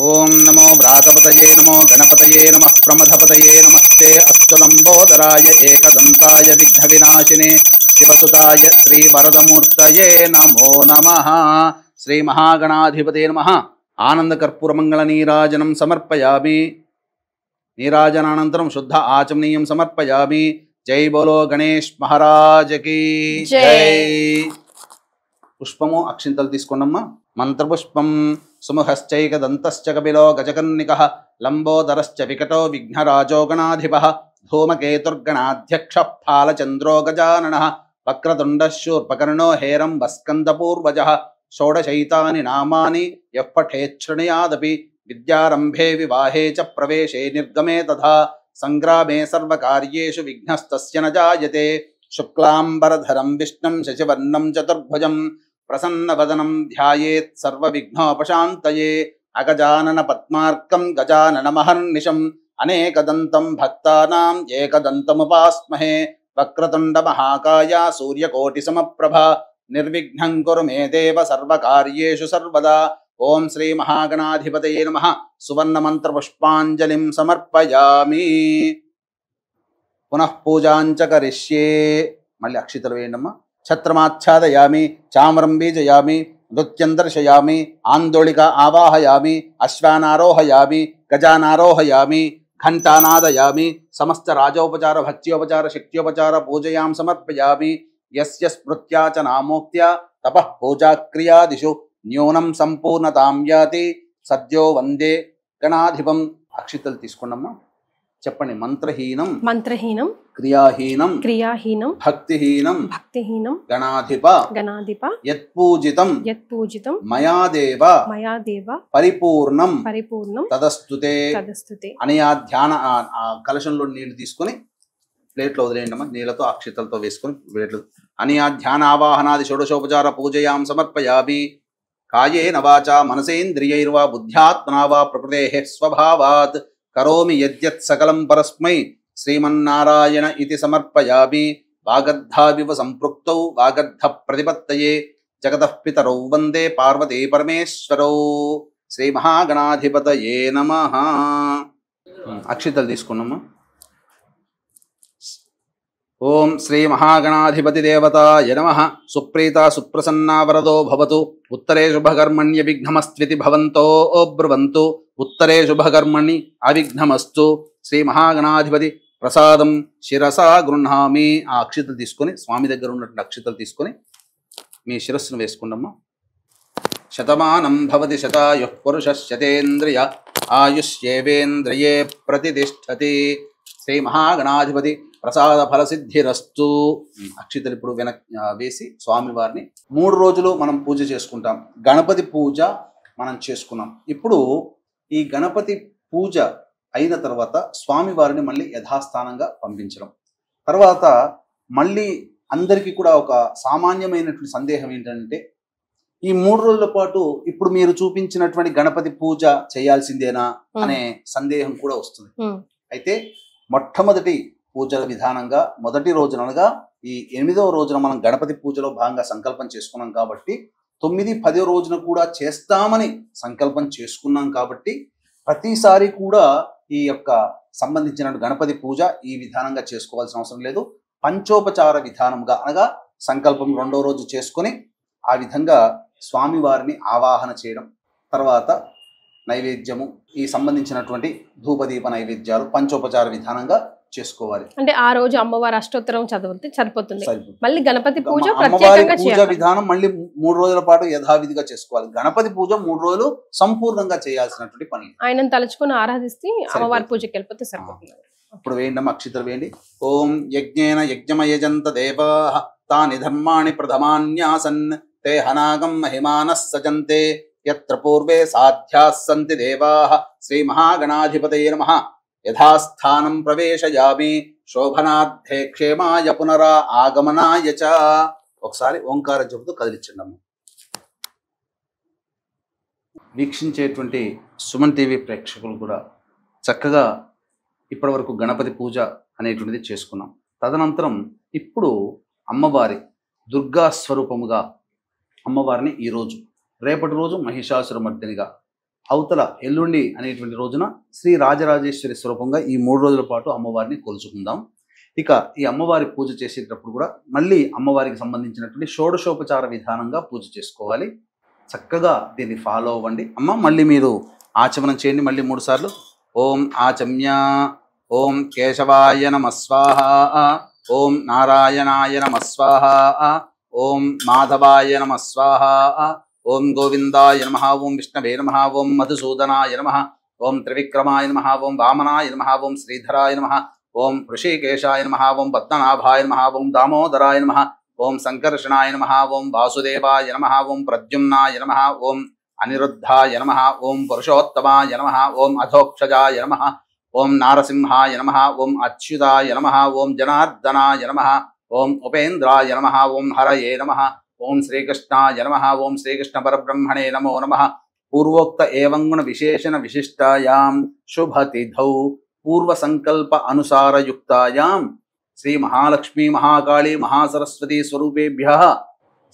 ఓం నమో వ్రాతపతయే నమో గణపతయే నమః ప్రమథపతయే నమస్తే అస్తు లంబోదరాయ ఏకదంతాయ విఘ్న వినాశినే శివసుతాయ శ్రీ వరదమూర్తయే నమో నమః. శ్రీ మహాగణాధిపతే నమః. ఆనంద కర్పూర మంగళ నీరాజనం సమర్పయామి. నీరాజనానంతరం శుద్ధ ఆచమనీయం సమర్పయామి. జై బోలో గణేష్ మహారాజకి జై. పుష్పము అక్షింతలు తీసుకోండమ్మా. మంత్రపుష్పం సుముహశ్చైకదంతశ్చ కపిలో గజకర్ణికః లంబోదరశ్చ వికటో విఘ్నరాజో గణాధిపః ధూమకేతుర్గణాధ్యక్షః ఫాలచంద్రో గజాననః వక్రతుండః శూర్పకర్ణో హేరంబస్కందపూర్వజः షోడశైతాని నామాని యః పఠేచ్చృణుయాదపి విద్యారంభే వివాహే చ ప్రవేశే నిర్గమే తథా సంగ్రామే సర్వకార్యేషు విఘ్నస్తస్య న జాయతే. శుక్లాంబరధరం విష్ణుం శశివర్ణం చతుర్భుజం ప్రసన్నవదనం ధ్యాయేత్ సర్వవిఘ్నోపశాంతయే. అగజానన పద్మార్కం గజాననమహర్నిశం అనేకదంతం భక్తానాం ఏకదంతముపాస్మహే. వక్రతుండ మహాకాయ సూర్యకోటి సమప్రభ నిర్విఘ్నం కురు మే దేవ సర్వకార్యేషు సర్వదా. ఓం శ్రీ మహాగణాధిపతయే నమః. సువర్ణ మంత్ర పుష్పాంజలిం సమర్పయామి. పునః పూజాంచ కరిష్యే. మళ్ళీ అక్షితలు వేయండమ్మా. ఛత్రమాచ్ఛాదయామి చామరం బీజయామి నృత్యం దర్శయామి ఆందోళిక ఆవాహయామి అశ్వానారోహయామి గజానారోహయామి ఘంటానాదయామి. సమస్త రాజోపచార భక్త్యోపచార శక్త్యోపచార పూజయాం సమర్పయామి. యస్య స్మృత్యా చ నామోక్త్యా తపః పూజాక్రియాదిషు న్యూనం సంపూర్ణతాం యాతి సద్యో వందే గణాధిపం. అక్షితలు తీసుకోండమ్మా. చెప్పండి. మంత్రహీనం మంత్రహీనం క్రియాహీనం క్రియాహీనం భక్తిహీనం భక్తిహీనం గణాధిప గణాధిప యత్పూజితం యత్పూజితం మయా దేవ మయా దేవ పరిపూర్ణం పరిపూర్ణం తదస్తుతే. తదస్తుతే. అనయా ధ్యాన కలశంలో నీళ్లు తీసుకొని ప్లేట్లో వదిలేయండి అమ్మా. నీళ్లతో అక్షితలతో వేసుకొని ప్లేట్లు. అనయా ధ్యాన ఆవాహనాది షోడశోపచార పూజయాం సమర్పయామి. కాయేన వాచా మనసేంద్రియైర్వా బుద్ధ్యాత్మనా వా ప్రకృతేః స్వభావాత్ కరోమి యద్యత్ సకలం పరస్మై శ్రీమన్నారాయణ ఇతి సమర్పయామి. వాగర్ధావివ సంపృక్తౌ వాగర్ధ ప్రతిపత్తయే జగతః పితరౌ వందే పార్వతీ పరమేశ్వరౌ. శ్రీ మహాగణాధిపతయే నమః. అక్షితలు తీసుకున్నామా. ఓం శ్రీ మహాగణాధిపతి దేవతాయ నమః. సుప్రీత సుప్రసన్నా వరదో భవతు. ఉత్తరే శుభకర్మణ్య విఘ్నమస్త్వితి భవంతో బ్రువంతు. ఉత్తరే శుభకర్మణి అవిఘ్నమస్తు. శ్రీ మహాగణాధిపతి ప్రసాదం శిరసా గృహామి. ఆ అక్షితలు తీసుకొని స్వామి దగ్గర ఉన్నటువంటి అక్షితలు తీసుకొని మీ శిరస్సును వేసుకున్నమ్మా. శతమానం భవతి శతాయుః పురుషః శతేంద్రియ ఆయుష్యేవేంద్రియే ప్రతిష్టతి. శ్రీ మహాగణాధిపతి ప్రసాద ఫలసిద్ధిరస్తు. అక్షితలు ఇప్పుడు వేసి స్వామివారిని 3 రోజులు మనం పూజ చేసుకుంటాం. గణపతి పూజ మనం చేసుకున్నాం. ఇప్పుడు ఈ గణపతి పూజ అయిన తర్వాత స్వామివారిని మళ్ళీ యథాస్థానంగా పంపించడం. తర్వాత మళ్ళీ అందరికీ కూడా ఒక సామాన్యమైనటువంటి సందేహం ఏంటంటే, ఈ 3 రోజుల పాటు ఇప్పుడు మీరు చూపించినటువంటి గణపతి పూజ చేయాల్సిందేనా అనే సందేహం కూడా వస్తుంది. అయితే మొట్టమొదటి పూజల విధానంగా మొదటి రోజున అనగా ఈ 8వ రోజున మనం గణపతి పూజలో భాగంగా సంకల్పం చేసుకున్నాం కాబట్టి 9, 10వ రోజున కూడా చేస్తామని సంకల్పం చేసుకున్నాం కాబట్టి ప్రతిసారి కూడా ఈ యొక్క సంబంధించిన గణపతి పూజ ఈ విధానంగా చేసుకోవాల్సిన అవసరం లేదు. పంచోపచార విధానంగా అనగా సంకల్పం 2వ రోజు చేసుకొని ఆ విధంగా స్వామివారిని ఆవాహన చేయడం, తర్వాత నైవేద్యము ఈ సంబంధించినటువంటి ధూపదీప నైవేద్యాలు పంచోపచార విధానంగా చేసుకోవాలి. అంటే ఆ రోజు అమ్మవారి అష్టోత్తరం చదివితే సరిపోతుంది. మళ్ళీ గణపతి పూజ అమ్మవారి పూజ విధానం మళ్ళీ 3 రోజుల పాటు యథావిధిగా చేసుకోవాలి. గణపతి పూజ 3 రోజులు సంపూర్ణంగా చేయాల్సినటువంటి పని. ఆయనను తలుచుకుని ఆరాధిస్తే అమ్మవారి పూజకి వెళ్ళిపోతే సరిపోతుంది. ఇప్పుడు వేయండి అక్షితలు వేయండి. ఓం యజ్ఞేన యజ్ఞమయజంత దేవాః తాని ధర్మాణి ప్రథమాన్యాసన్ తే హనాగం మహిమానః సజంతే యత్ర పూర్వే సాధ్యాః సంతి దేవాః. శ్రీ మహాగణాధిపతయే నమః. యథాస్థానం ప్రవేశయామి శోభనార్థే క్షేమాయ పునరా ఆగమనాయ చ. ఒకసారి ఓంకార జపంతో కదిలించండి అమ్మ. వీక్షించేటువంటి సుమన్ టీవీ ప్రేక్షకులు కూడా చక్కగా ఇప్పటివరకు గణపతి పూజ అనేటువంటిది చేసుకున్నాం. తదనంతరం ఇప్పుడు అమ్మవారి దుర్గా స్వరూపముగా అమ్మవారిని ఈరోజు, రేపటి రోజు మహిషాసురమర్దినిగా, అవతల ఎల్లుండి అనేటువంటి రోజున శ్రీ రాజరాజేశ్వరి స్వరూపంగా ఈ 3 రోజుల పాటు అమ్మవారిని కొలుచుకుందాం. ఇక ఈ అమ్మవారి పూజ చేసేటప్పుడు కూడా మళ్ళీ అమ్మవారికి సంబంధించినటువంటి షోడశోపచార విధానంగా పూజ చేసుకోవాలి. చక్కగా దీన్ని ఫాలో అవ్వండి అమ్మ. మళ్ళీ మీరు ఆచమనం చేయండి మళ్ళీ 3 సార్లు. ఓం ఆచమ్య, ఓం కేశవాయ నమః స్వాహ, ఓం నారాయణాయ నమః స్వాహ, ఓం మాధవాయ నమః స్వాహ, ఓం గోవిందాయ నమః, ఓం విష్ణవే నమః, ఓం మధుసూదనాయ నమః, ఓం త్రివిక్రమాయ నమః, ఓం వామనాయ నమః, ఓం శ్రీధరాయ నమః, ఓం ఋషికేశాయ నమః, ఓం పద్మనాభాయ నమః, ఓం దామోదరాయ నమః, ఓం సంకర్షణాయ నమః, ఓం వాసుదేవాయ నమః, ఓం ప్రద్యుమ్నాయ నమః, ఓం అనిరుద్ధాయ నమః, ఓం పురుషోత్తమాయ నమః, ఓం అధోక్షజాయ నమః, ఓం నారసింహాయ నమః, ఓం అచ్యుతాయ నమః, ఓం జనార్దనాయ నమః, ఓం ఉపేంద్రాయ నమః, ఓం హరయే నమః, ఓం శ్రీకృష్ణాయ నమః, ఓం శ్రీకృష్ణ పరబ్రహ్మణే నమో నమః. పూర్వోక్త ఏవం గుణ విశేషణ విశిష్టాయాం శుభతిథౌ పూర్వ సంకల్ప అనుసారయుక్తాయాం శ్రీ మహాలక్ష్మీ మహాకాళీ మహాసరస్వతి స్వరూపేభ్యః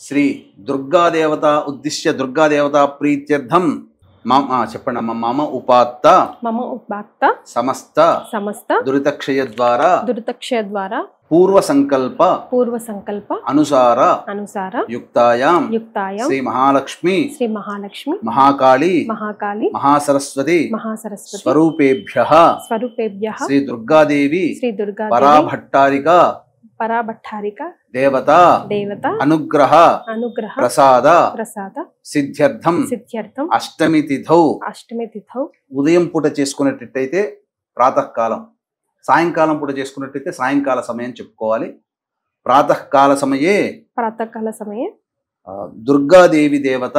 శ్రీ దుర్గాదేవత ఉద్దిశ్య దుర్గాదేవత ప్రీత్యర్థం చెప్పండి అమ్మ. మమ ఉపాత్త సమస్త దురితక్షయ ద్వారా పూర్వ సంకల్ప అనుసార యుక్తాయాం శ్రీ మహాలక్ష్మి మహాకాళీ మహాసరస్వతి స్వరూపేభ్యః శ్రీ దుర్గాదేవి పరాభట్టారిక దేవత అనుగ్రహ ప్రసాద సిద్ధ్యర్థం అష్టమి తిథౌ ఉదయం పూట చేసుకునేటట్టయితే ప్రాతకాలం, సాయంకాలం పూట చేసుకున్నట్టయితే సాయంకాల సమయం చెప్పుకోవాలి. ప్రాతకాల సమయే దుర్గాదేవి దేవత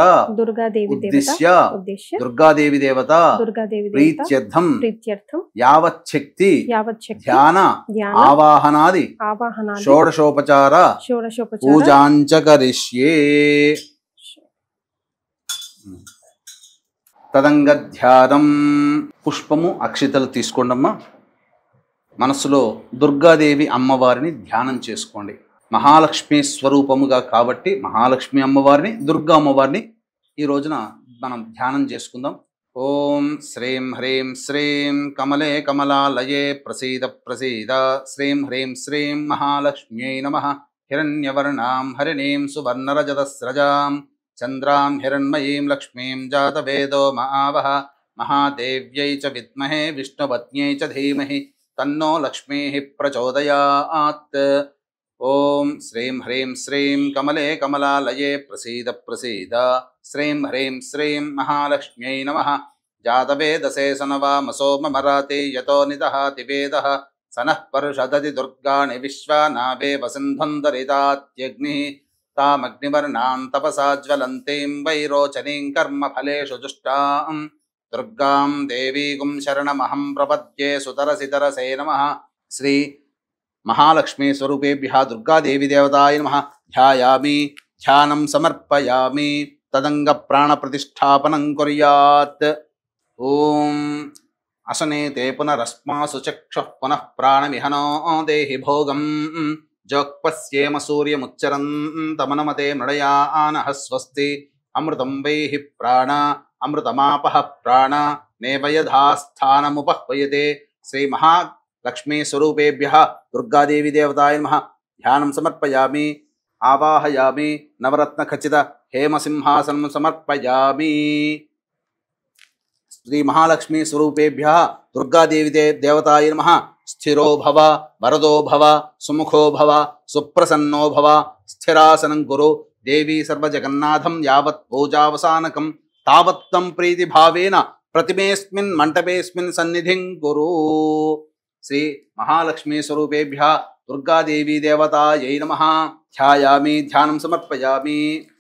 ఉద్దిశ్య దుర్గాదేవి దేవత ప్రీత్యర్థం యావచ్చక్తి ధ్యాన ఆవాహనాది షోడశోపచార పూజాంచ కరిష్యే. తదంగ ధ్యానం పుష్పము అక్షితలు తీసుకోండమ్మా. మనసులో దుర్గాదేవి అమ్మవారిని ధ్యానం చేసుకోండి. మహాలక్ష్మి స్వరూపముగా కాబట్టి మహాలక్ష్మి అమ్మవారిని, దుర్గా అమ్మవారిని ఈ రోజున మనం ధ్యానం చేసుకుందాం. ఓం శ్రీం హ్రీం శ్రీం కమలే కమలాలయే ప్రసీద ప్రసీద శ్రీం హ్రీం శ్రీం మహాలక్ష్మ్యై నమః. హిరణ్యవర్ణాం హరిణీం సువర్ణరజతస్రజాం చంద్రాం హిరణ్మయీం లక్ష్మీం జాతవేదో మహావహ. మహాదేవ్యై చ విద్మహే విష్ణుపత్న్యై చ ధీమహి తన్నో లక్ష్మీః ప్రచోదయాత్. ఓం శ్రీం హ్రీం శ్రీం కమలే కమలాలయే ప్రసీద ప్రసీద శ్రీం హ్రీం శ్రీం మహాలక్ష్మ్యై నమః. జాతవేదసే సనవామసో మమరాతి యతో నిదహాతి వేదః సనః పరుషదతి దుర్గాణి విశ్వానావే వసింధందరితాత్యగ్నిః తామగ్నివర్ణాం తపసా జ్వలంతీం వైరోచనీం కర్మఫలేషు జుష్టాం దుర్గాం దేవీగుం శరణమహం ప్రపద్యే సుతరసితరసే నమః. శ్రీ మహాలక్ష్మీ స్వరూపేభ్యః దుర్గాదేవి దేవతాయ నమః. ధ్యాయామి, ధ్యానం సమర్పయామి. తదంగ ప్రాణ ప్రతిష్టాపనం కుర్యాత్. ఓం అసనే తే పునరస్మాసు చక్షుః పునః ప్రాణమిహనో దేహి భోగం జోక్పస్యేమ సూర్యముచ్చరంతమనుమతే మృడయానః స్వస్తి. అమృతం వైహి ప్రాణ అమృతమాపః ప్రాణ నేవయధాస్థానముపహ్వయతే. శ్రీ మహాలక్ష్మీ స్వరూపేభ్యః దుర్గాదేవి దేవతాయ నమః. ధ్యానం సమర్పయామి, ఆవాహయామి. నవరత్న ఖచ్చిత హేమసింహాసనం సమర్పయామి. శ్రీ మహాలక్ష్మీ స్వరూపేభ్యః దుర్గాదేవి దేవతాయ నమః. స్థిరో భవ, వరదో భవ, సుముఖో భవ, సుప్రసన్నో భవ. స్థిరాసనం కురు. దేవీ సర్వజగన్నాథం యావత్ పూజావసానకం తావత్తం ప్రీతిభావేన ప్రతిమేస్మిన్ మంటపేస్మిన్ సన్నిధిం కురు. శ్రీ మహాలక్ష్మీ స్వరూపేభ్యః దుర్గాదేవి దేవతాయై నమః. ధ్యాయామి, ధ్యానం సమర్పయామి.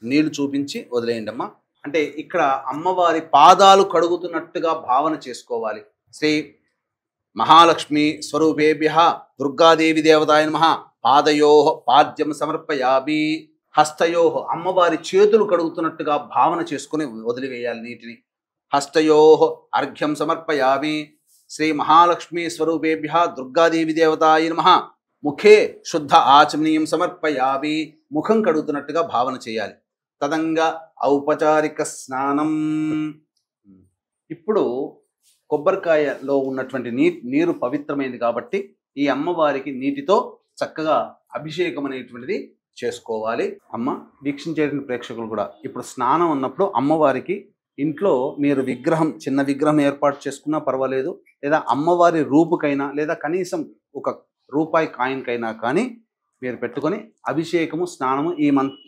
నీళ్లు చూపించి వదిలేయండి అమ్మా. అంటే ఇక్కడ అమ్మవారి పాదాలు కడుగుతున్నట్టుగా భావన చేసుకోవాలి. శ్రీ మహాలక్ష్మీ స్వరూపేభ్యః దుర్గాదేవి దేవతాయ నమః. పాదయోః పాద్యం సమర్పయామి. హస్తయోహ అమ్మవారి చేతులు కడుగుతున్నట్టుగా భావన చేసుకుని వదిలివేయాలి నీటిని. హస్తయోహ అర్ఘ్యం సమర్పయామి. శ్రీ మహాలక్ష్మీ స్వరూపేభ్య దుర్గాదేవి దేవతాయ నమః. ముఖే శుద్ధ ఆచమనీయం సమర్పయామి. ముఖం కడుగుతున్నట్టుగా భావన చేయాలి. తదంగా ఔపచారిక స్నానం. ఇప్పుడు కొబ్బరికాయలో ఉన్నటువంటి నీరు పవిత్రమైనది కాబట్టి ఈ అమ్మవారికి నీటితో చక్కగా అభిషేకం అనేటువంటిది చేసుకోవాలి. అమ్మ వీక్షించేటువంటి ప్రేక్షకులు కూడా ఇప్పుడు స్నానం ఉన్నప్పుడు అమ్మవారికి ఇంట్లో మీరు విగ్రహం, చిన్న విగ్రహం ఏర్పాటు చేసుకున్నా పర్వాలేదు, లేదా అమ్మవారి రూపుకైనా లేదా కనీసం ఒక రూపాయి కాయిన్కైనా కానీ మీరు పెట్టుకొని అభిషేకము స్నానము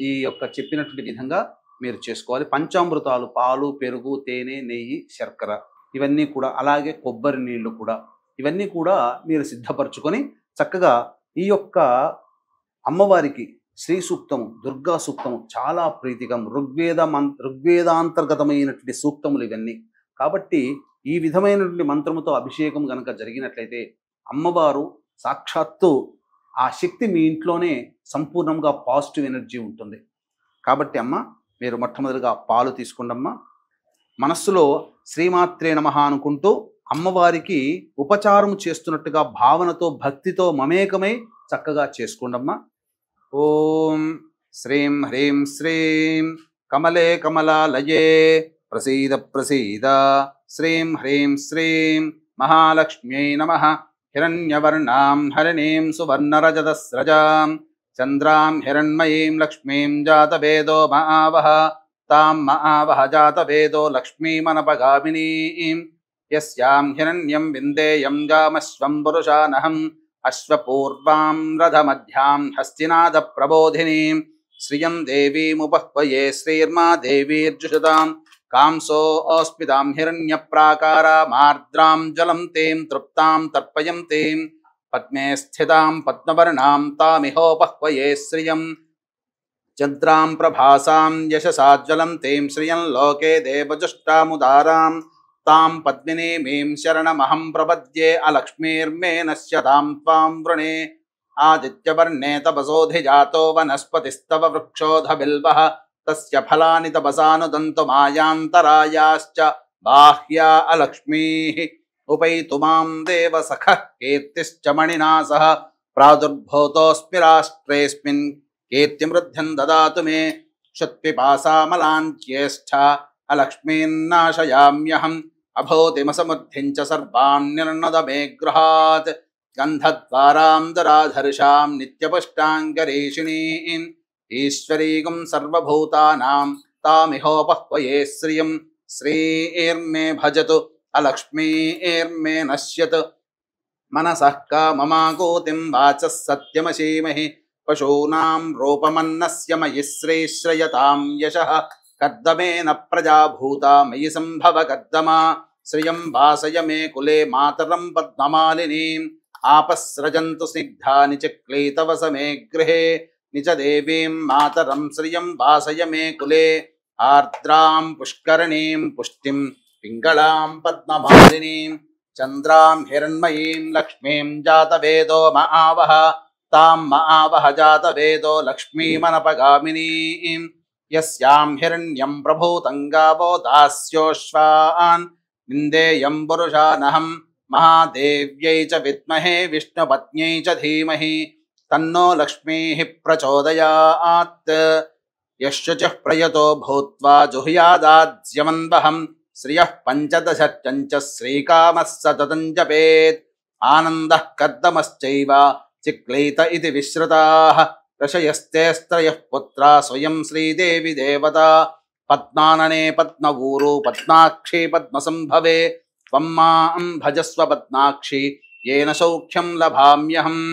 ఈ యొక్క చెప్పినటువంటి విధంగా మీరు చేసుకోవాలి. పంచామృతాలు, పాలు, పెరుగు, తేనె, నెయ్యి, శర్కర ఇవన్నీ కూడా, అలాగే కొబ్బరి నీళ్లు కూడా, ఇవన్నీ కూడా మీరు సిద్ధపరచుకొని చక్కగా ఈ యొక్క అమ్మవారికి శ్రీ సూక్తము, దుర్గా సూక్తము చాలా ప్రీతికం, ఋగ్వేదాంతర్గతమైనటువంటి సూక్తములు ఇవన్నీ. కాబట్టి ఈ విధమైనటువంటి మంత్రముతో అభిషేకం గనక జరిగినట్లయితే అమ్మవారు సాక్షాత్తు ఆ శక్తి మీ ఇంట్లోనే సంపూర్ణంగా పాజిటివ్ ఎనర్జీ ఉంటుంది. కాబట్టి అమ్మ మీరు మొట్టమొదటిగా పాలు తీసుకోండమ్మా. మనస్సులో శ్రీమాత్రే నమః అనుకుంటూ అమ్మవారికి ఉపచారం చేస్తున్నట్టుగా భావనతో భక్తితో మమేకమై చక్కగా చేసుకోండమ్మా. ఓం శ్రీం హ్రీం శ్రీం కమలే కమలాలయే ప్రసీద ప్రసీద శ్రీం హ్రీం శ్రీం మహాలక్ష్మ్యై నమః. హిరణ్యవర్ణాం హరిణీం సువర్ణరజతస్రజాం చంద్రాం హిరణ్మయీం లక్ష్మీం జాతవేదో మహావహ తాం మహావహ జాతవేదో లక్ష్మీమనపగామినీం యస్యాం హిరణ్యం విందేయం జామశ్వం పురుషానహం అశ్వపూర్వాం రథమధ్యాం హస్తినాద ప్రబోధినీం శ్రియం దేవీముపహ్వయే శ్రీర్మా దేవీర్జుషతాం కాంసో ఓస్మితాం హిరణ్యప్రాకారామార్ద్రాం జలం తేం తృప్తాం తర్పయం తేం పద్మే స్థితాం పద్మవర్ణాం తామిహోపహ్వయే శ్రియం చంద్రాం ప్రభాసాం యశసాజ్వలం తేం శ్రియం లోకే దేవజుష్టాముదారాం తాం పద్మినీమీం శరణమహం ప్రపద్యే అలక్ష్మీర్మే నశ్యతాం త్వాం వృణే ఆదిత్యవర్ణే తపసోధిజాతో వనస్పతిస్తవ వృక్షోధ బిల్వః తస్య ఫలాని తపసానుదంతు మాయాంతరాయాశ్చ బాహ్యా అలక్ష్మీః ఉపైతు మాం దేవ సఖః కీర్తిశ్చ మణినా సహ ప్రాదుర్భూతోऽస్మి రాష్ట్రేऽస్మిన్ కీర్తిమృద్ధ్యం దదాతు మే క్షుత్పిపాసామలాంచ్యేష్ఠ అలక్ష్మీన్నాశయామ్యహం అభూతిమసముద్ధిం చ సర్వాన్ నిర్ణద మే గృహాత్ గంధద్వారాం దరాధర్షాం నిత్యపుష్టాంగరీషిణీం ఈశ్వరీగం సర్వభూతానాం తామిహోపహ్వయే శ్రియం శ్రీర్మే భజతు అలక్ష్మీర్మే నశ్యత్ మనసః కామమాకూతిం వాచः సత్యమశీమహి పశూనాం రూపమన్నస్య మయి శ్రీశ్రయతాం యశః కర్దమేన ప్రజాభూతా మయి సంభవ కర్దమా శ్రియం వాసయ మే కులే మాతరం పద్మమాలినీం ఆపస్రజంతు స్నిగ్ధాని చక్లీతవస మే గృహే నిచ దేవీం మాతరం శ్రియం వాసయ మే కులే ఆర్ద్రాం పుష్కరణీం పుష్టిం పింగళాం పద్మమాలినీం చంద్రాం హిరణ్మయీం లక్ష్మీం జాతవేదో మహావహ తాం మహావహ జాతవేదో లక్ష్మీమనపగామినీం యస్యాం హిరణ్యం ప్రభూతం గావో దాస్యోశ్వాన్ నిందేయం పురుషానహం మహాదేవ్యై చ విద్మహే విష్ణుపత్న్యై చ ధీమహి తన్నో లక్ష్మీః ప్రచోదయాత్ యశ్శుచిః ప్రయతో భూత్వా జుహ్యాదాజ్యమన్వహం శ్రియః పంచదశశ్చ శ్రీకామः సతతం జపేత్ ఆనందః కర్దమశ్చైవ చిక్లీత ఇతి విశ్రుతాః ఋషయస్తేస్త్రయః పుత్రా స్వయం శ్రీదేవి దేవత పద్మాననే పద్మవూరు పద్మాక్షి పద్మసంభవే త్వం మాం భజస్వ పద్మాక్షి येन सौख्यं लभाम्यहम्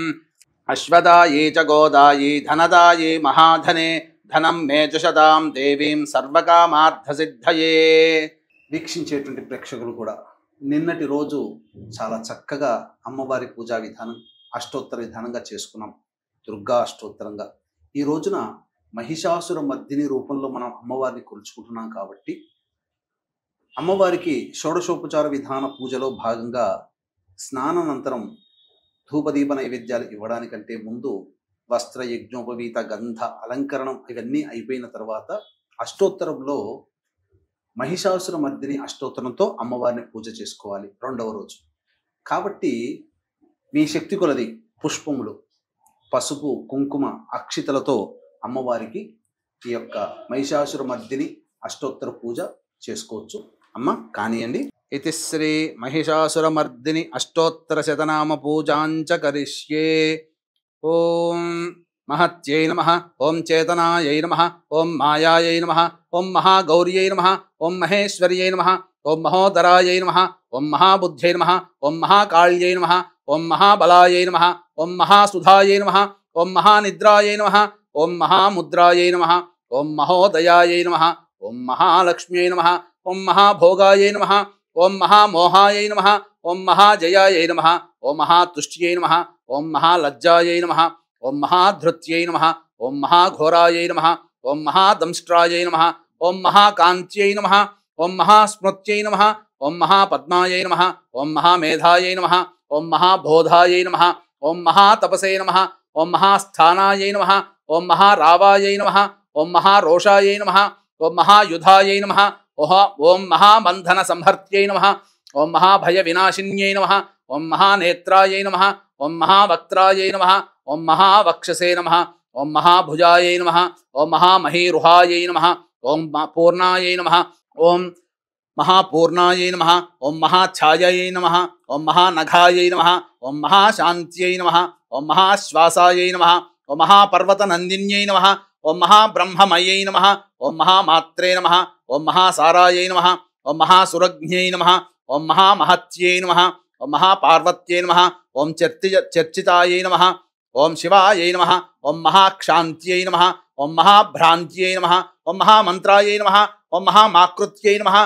अश्वदायी च गोदायी धनदायी महाधने ధనం మే జుషదాం దేవీం సర్వకామార్థసిద్ధయే. వీక్షించేటువంటి ప్రేక్షకులు కూడా నిన్నటి రోజు చాలా చక్కగా అమ్మవారి పూజా విధానం అష్టోత్తర విధానంగా చేసుకున్నాం, దుర్గా అష్టోత్తరంగా. ఈ రోజున మహిషాసుర మర్దిని రూపంలో మనం అమ్మవారిని కొలుచుకుంటున్నాం కాబట్టి అమ్మవారికి షోడశోపచార విధాన పూజలో భాగంగా స్నానానంతరం ధూపదీప నైవేద్యాలు ఇవ్వడానికంటే ముందు వస్త్ర యజ్ఞోపవీత గంధ అలంకరణం ఇవన్నీ అయిపోయిన తర్వాత అష్టోత్తరంలో మహిషాసుర మర్దిని అష్టోత్తరంతో అమ్మవారిని పూజ చేసుకోవాలి రెండవ రోజు. కాబట్టి మీ శక్తి కొలది పుష్పములు, పసుపు, కుంకుమ, అక్షితలతో అమ్మవారికి ఈ యొక్క మహిషాసుర మర్దిని అష్టోత్తర పూజ చేసుకోవచ్చు. అమ్మ కానియండి. ఇతి శ్రీ మహిషాసుర మర్దిని అష్టోత్తర శతనామ పూజాంచ కరిష్యే. ఓం మహత్యై నమః, ఓం చేతనాయై నమః, ఓం మాయాయై నమః, ఓం మహాగౌర్యై నమః, ఓం మహేశ్వర్యై నమః, ఓం మహోదరాయై నమః, ఓం మహాబుద్ధ్యై నమః, ఓం మహాకాళ్యై నమః, ఓం మహాబలాయై నమః, ఓం మహాసుధాయై నమః, ఓం మహానిద్రాయై నమః, ఓం మహాముద్రాయై నమః, ఓం మహోదయాయై నమః, ఓం మహాలక్ష్మ్యై నమః, ఓం మహాభోగాయై నమః, ఓం మహామోహాయై నమః, ఓం మహాజయాయై నమః, ఓం మహాతుష్ట్యై నమః, ఓం మహాలజ్జాయై నమః, ఓం మహాధృత్యై నమః, ఓం మహాఘోరాయై నమః, ఓం మహాదంష్ట్రాయై నమః, ఓం మహాకాంత్యై నమః, ఓం మహాస్మృత్యై నమః, ఓం మహాపద్మాయై నమః, ఓం మహామేధాయై నమః, ఓం మహాబోధాయై నమః, ఓం మహాతపసే నమః, ఓం మహాస్థానాయై నమః, ఓం మహారావాయై నమః, ఓం మహారోషాయై నమః, ఓం మహాయుధాయై నమః, ఓం మహాబంధన సంహర్త్యై నమః, ఓం మహాభయ వినాశిన్యై నమః, ఓం మహానేత్రాయై నమః, ఓం మహావక్త్రాయై నమః, ఓం మహావక్షసే నమః, ఓం మహాభుజాయై నమః, ఓం మహామహీరుహాయై నమః, ఓం పూర్ణాయై నమః, ఓం మహాపూర్ణాయై నమః, ఓం మహాఛాయై నమః, ఓం మహానఘాయై నమః, ఓం మహాశాంత్యై నమః, ఓం మహాశ్వాసాయై నమః, ఓం మహాపర్వతనందిన్యై నమః, ఓం మహాబ్రహ్మమయై నమః, ఓం మహామాత్రే నమః, ఓం మహాసారాయై నమః, ఓం మహాసురజ్ఞై నమః, ఓం మహామహత్యై నమః, ఓం మహాపార్వత్యై నమః, ఓం చర్చితాయై నమః, ఓం శివాయై నమః, ఓం మహాక్షాంత్యై నమః, ఓం మహాభ్రాంత్యై నమః, ఓం మహామంత్రాయై నమః, ఓం మహామాకృత్యై నమః,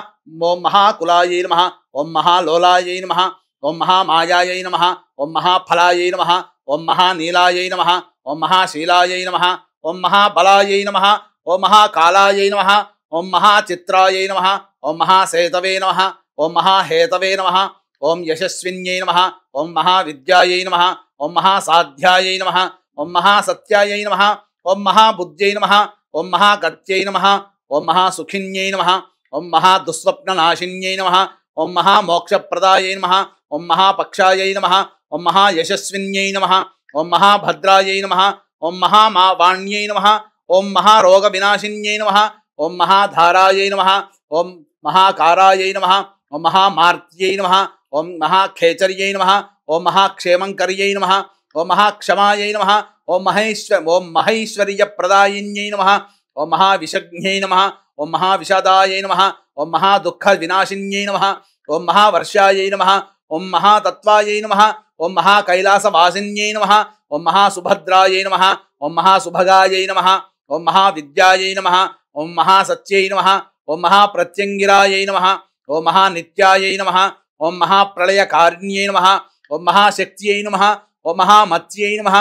ఓం మహాకులాయై నమః, ఓం మహాలోలాయై నమః, ఓం మహామాయాయై నమః, ఓం మహాఫలాయై నమః, ఓం మహానీలాయై నమః, ఓం మహాశీలాయై నమః, ఓం మహాబలాయై నమః, ఓం మహాకాలాయై నమః, ఓం మహాచిత్రాయై నమః, ఓం మహాసేతవే నమః, ఓం మహాహేతవే నమః, ఓం యశస్విన్యై నమః, ఓం మహావిద్యాయై నమః, ఓం మహాసాధ్యాయై నమః, ఓం మహాసత్యాయై నమః, ఓం మహాబుద్ధ్యై నమః, ఓం మహాకర్త్యై నమః, ఓం మహాసుఖిన్యై నమః, ఓం మహాదుస్వప్ననాశిన్యై నమః, ఓం మహామోక్షప్రదాయై నమః, ఓం మహాపక్షాయై నమః, ఓం మహాయశస్విన్యై నమః, ఓం మహాభద్రాయై నమః, ఓం మహావాణ్యై నమః, ఓం మహారోగవినాశిన్యై నమః, ఓం మహాధారాయై నమః, ఓం మహాకారాయై నమః, ఓం మహామార్త్యై నమః, ఓం మహాఖేచర్యై నమః, ఓం మహాక్షేమంకర్యై నమః, ఓం మహాక్షమాయై నమః, ఓం మహైశ్వర్యప్రదాయిన్యై నమః, ఓం మహావిషజ్ఞై నమః, ఓం మహావిషాదాయై నమః, ఓం మహాదుఃఖవినాశిన్యై నమః, ఓం మహావర్షాయై నమః, ఓం మహాతత్వాయై నమః, ఓం మహాకైలాసవాసిన్యై నమః, ఓం మహాసుభద్రాయై నమః, ఓం మహాసుభగాయై నమః, ఓం మహావిద్యాయై నమః, ఓం మహాసత్యై నమః, ఓం మహాప్రత్యంగిరాయై నమః, ఓం మహానిత్యాయై నమః, ఓం మహాప్రళయకారిణ్యై నమః, ఓం మహాశక్త్యై నమః, ఓం మహామత్యై నమః,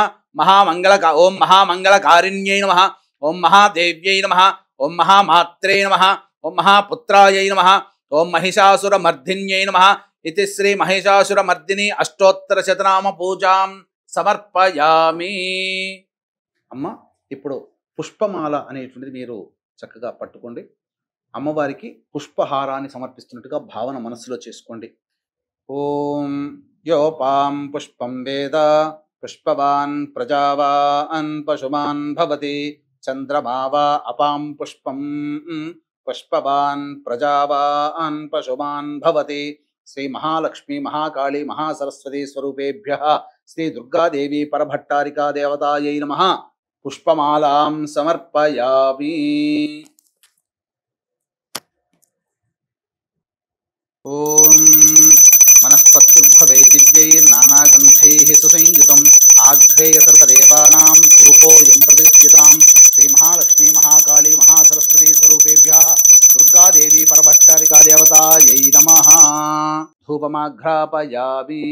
ఓం మహామంగళకారిణ్యై నమః, ఓం మహాదేవ్యై నమః, ఓం మహామాత్రే నమః, ఓం మహాపుత్రాయై నమః, ఓం మహిషాసురమర్దిన్యై నమః. ఇది శ్రీ మహిషాసురమర్దిని అష్టోత్తర శతనామ పూజాం సమర్పయామి. అమ్మ ఇప్పుడు పుష్పమాల అనేటువంటిది మీరు చక్కగా పట్టుకోండి. అమ్మవారికి పుష్పహారాన్ని సమర్పిస్తున్నట్టుగా భావన మనస్సులో చేసుకోండి. ఓం యోపాం పుష్పం వేద పుష్పవాన్ ప్రజావాన్ పశుమాన్ భవతి చంద్రమా వా అపాం పుష్పం పుష్పవాన్ ప్రజావాన్ పశుమాన్ భవతి. శ్రీ మహాలక్ష్మి మహాకాళీ మహాసరస్వతి స్వరూపేభ్యః శ్రీ దుర్గాదేవి పరభట్టారికా దేవతాయై నమః పుష్పమాలాం సమర్పయామి. ఓం మనస్పత్తిర్భవే దివ్యైర్నానాగంధైః సుసంయుతం ఆఘ్రేయ సర్వదేవానాం ధూపోయం ప్రతిష్ఠితాం. శ్రీ మహాలక్ష్మి మహాకాళీ మహాసరస్వతి స్వరూపేభ్యః దుర్గాదేవి పరభట్టారికా దేవతాయై నమః. ధూపమాఘ్రాపయామి.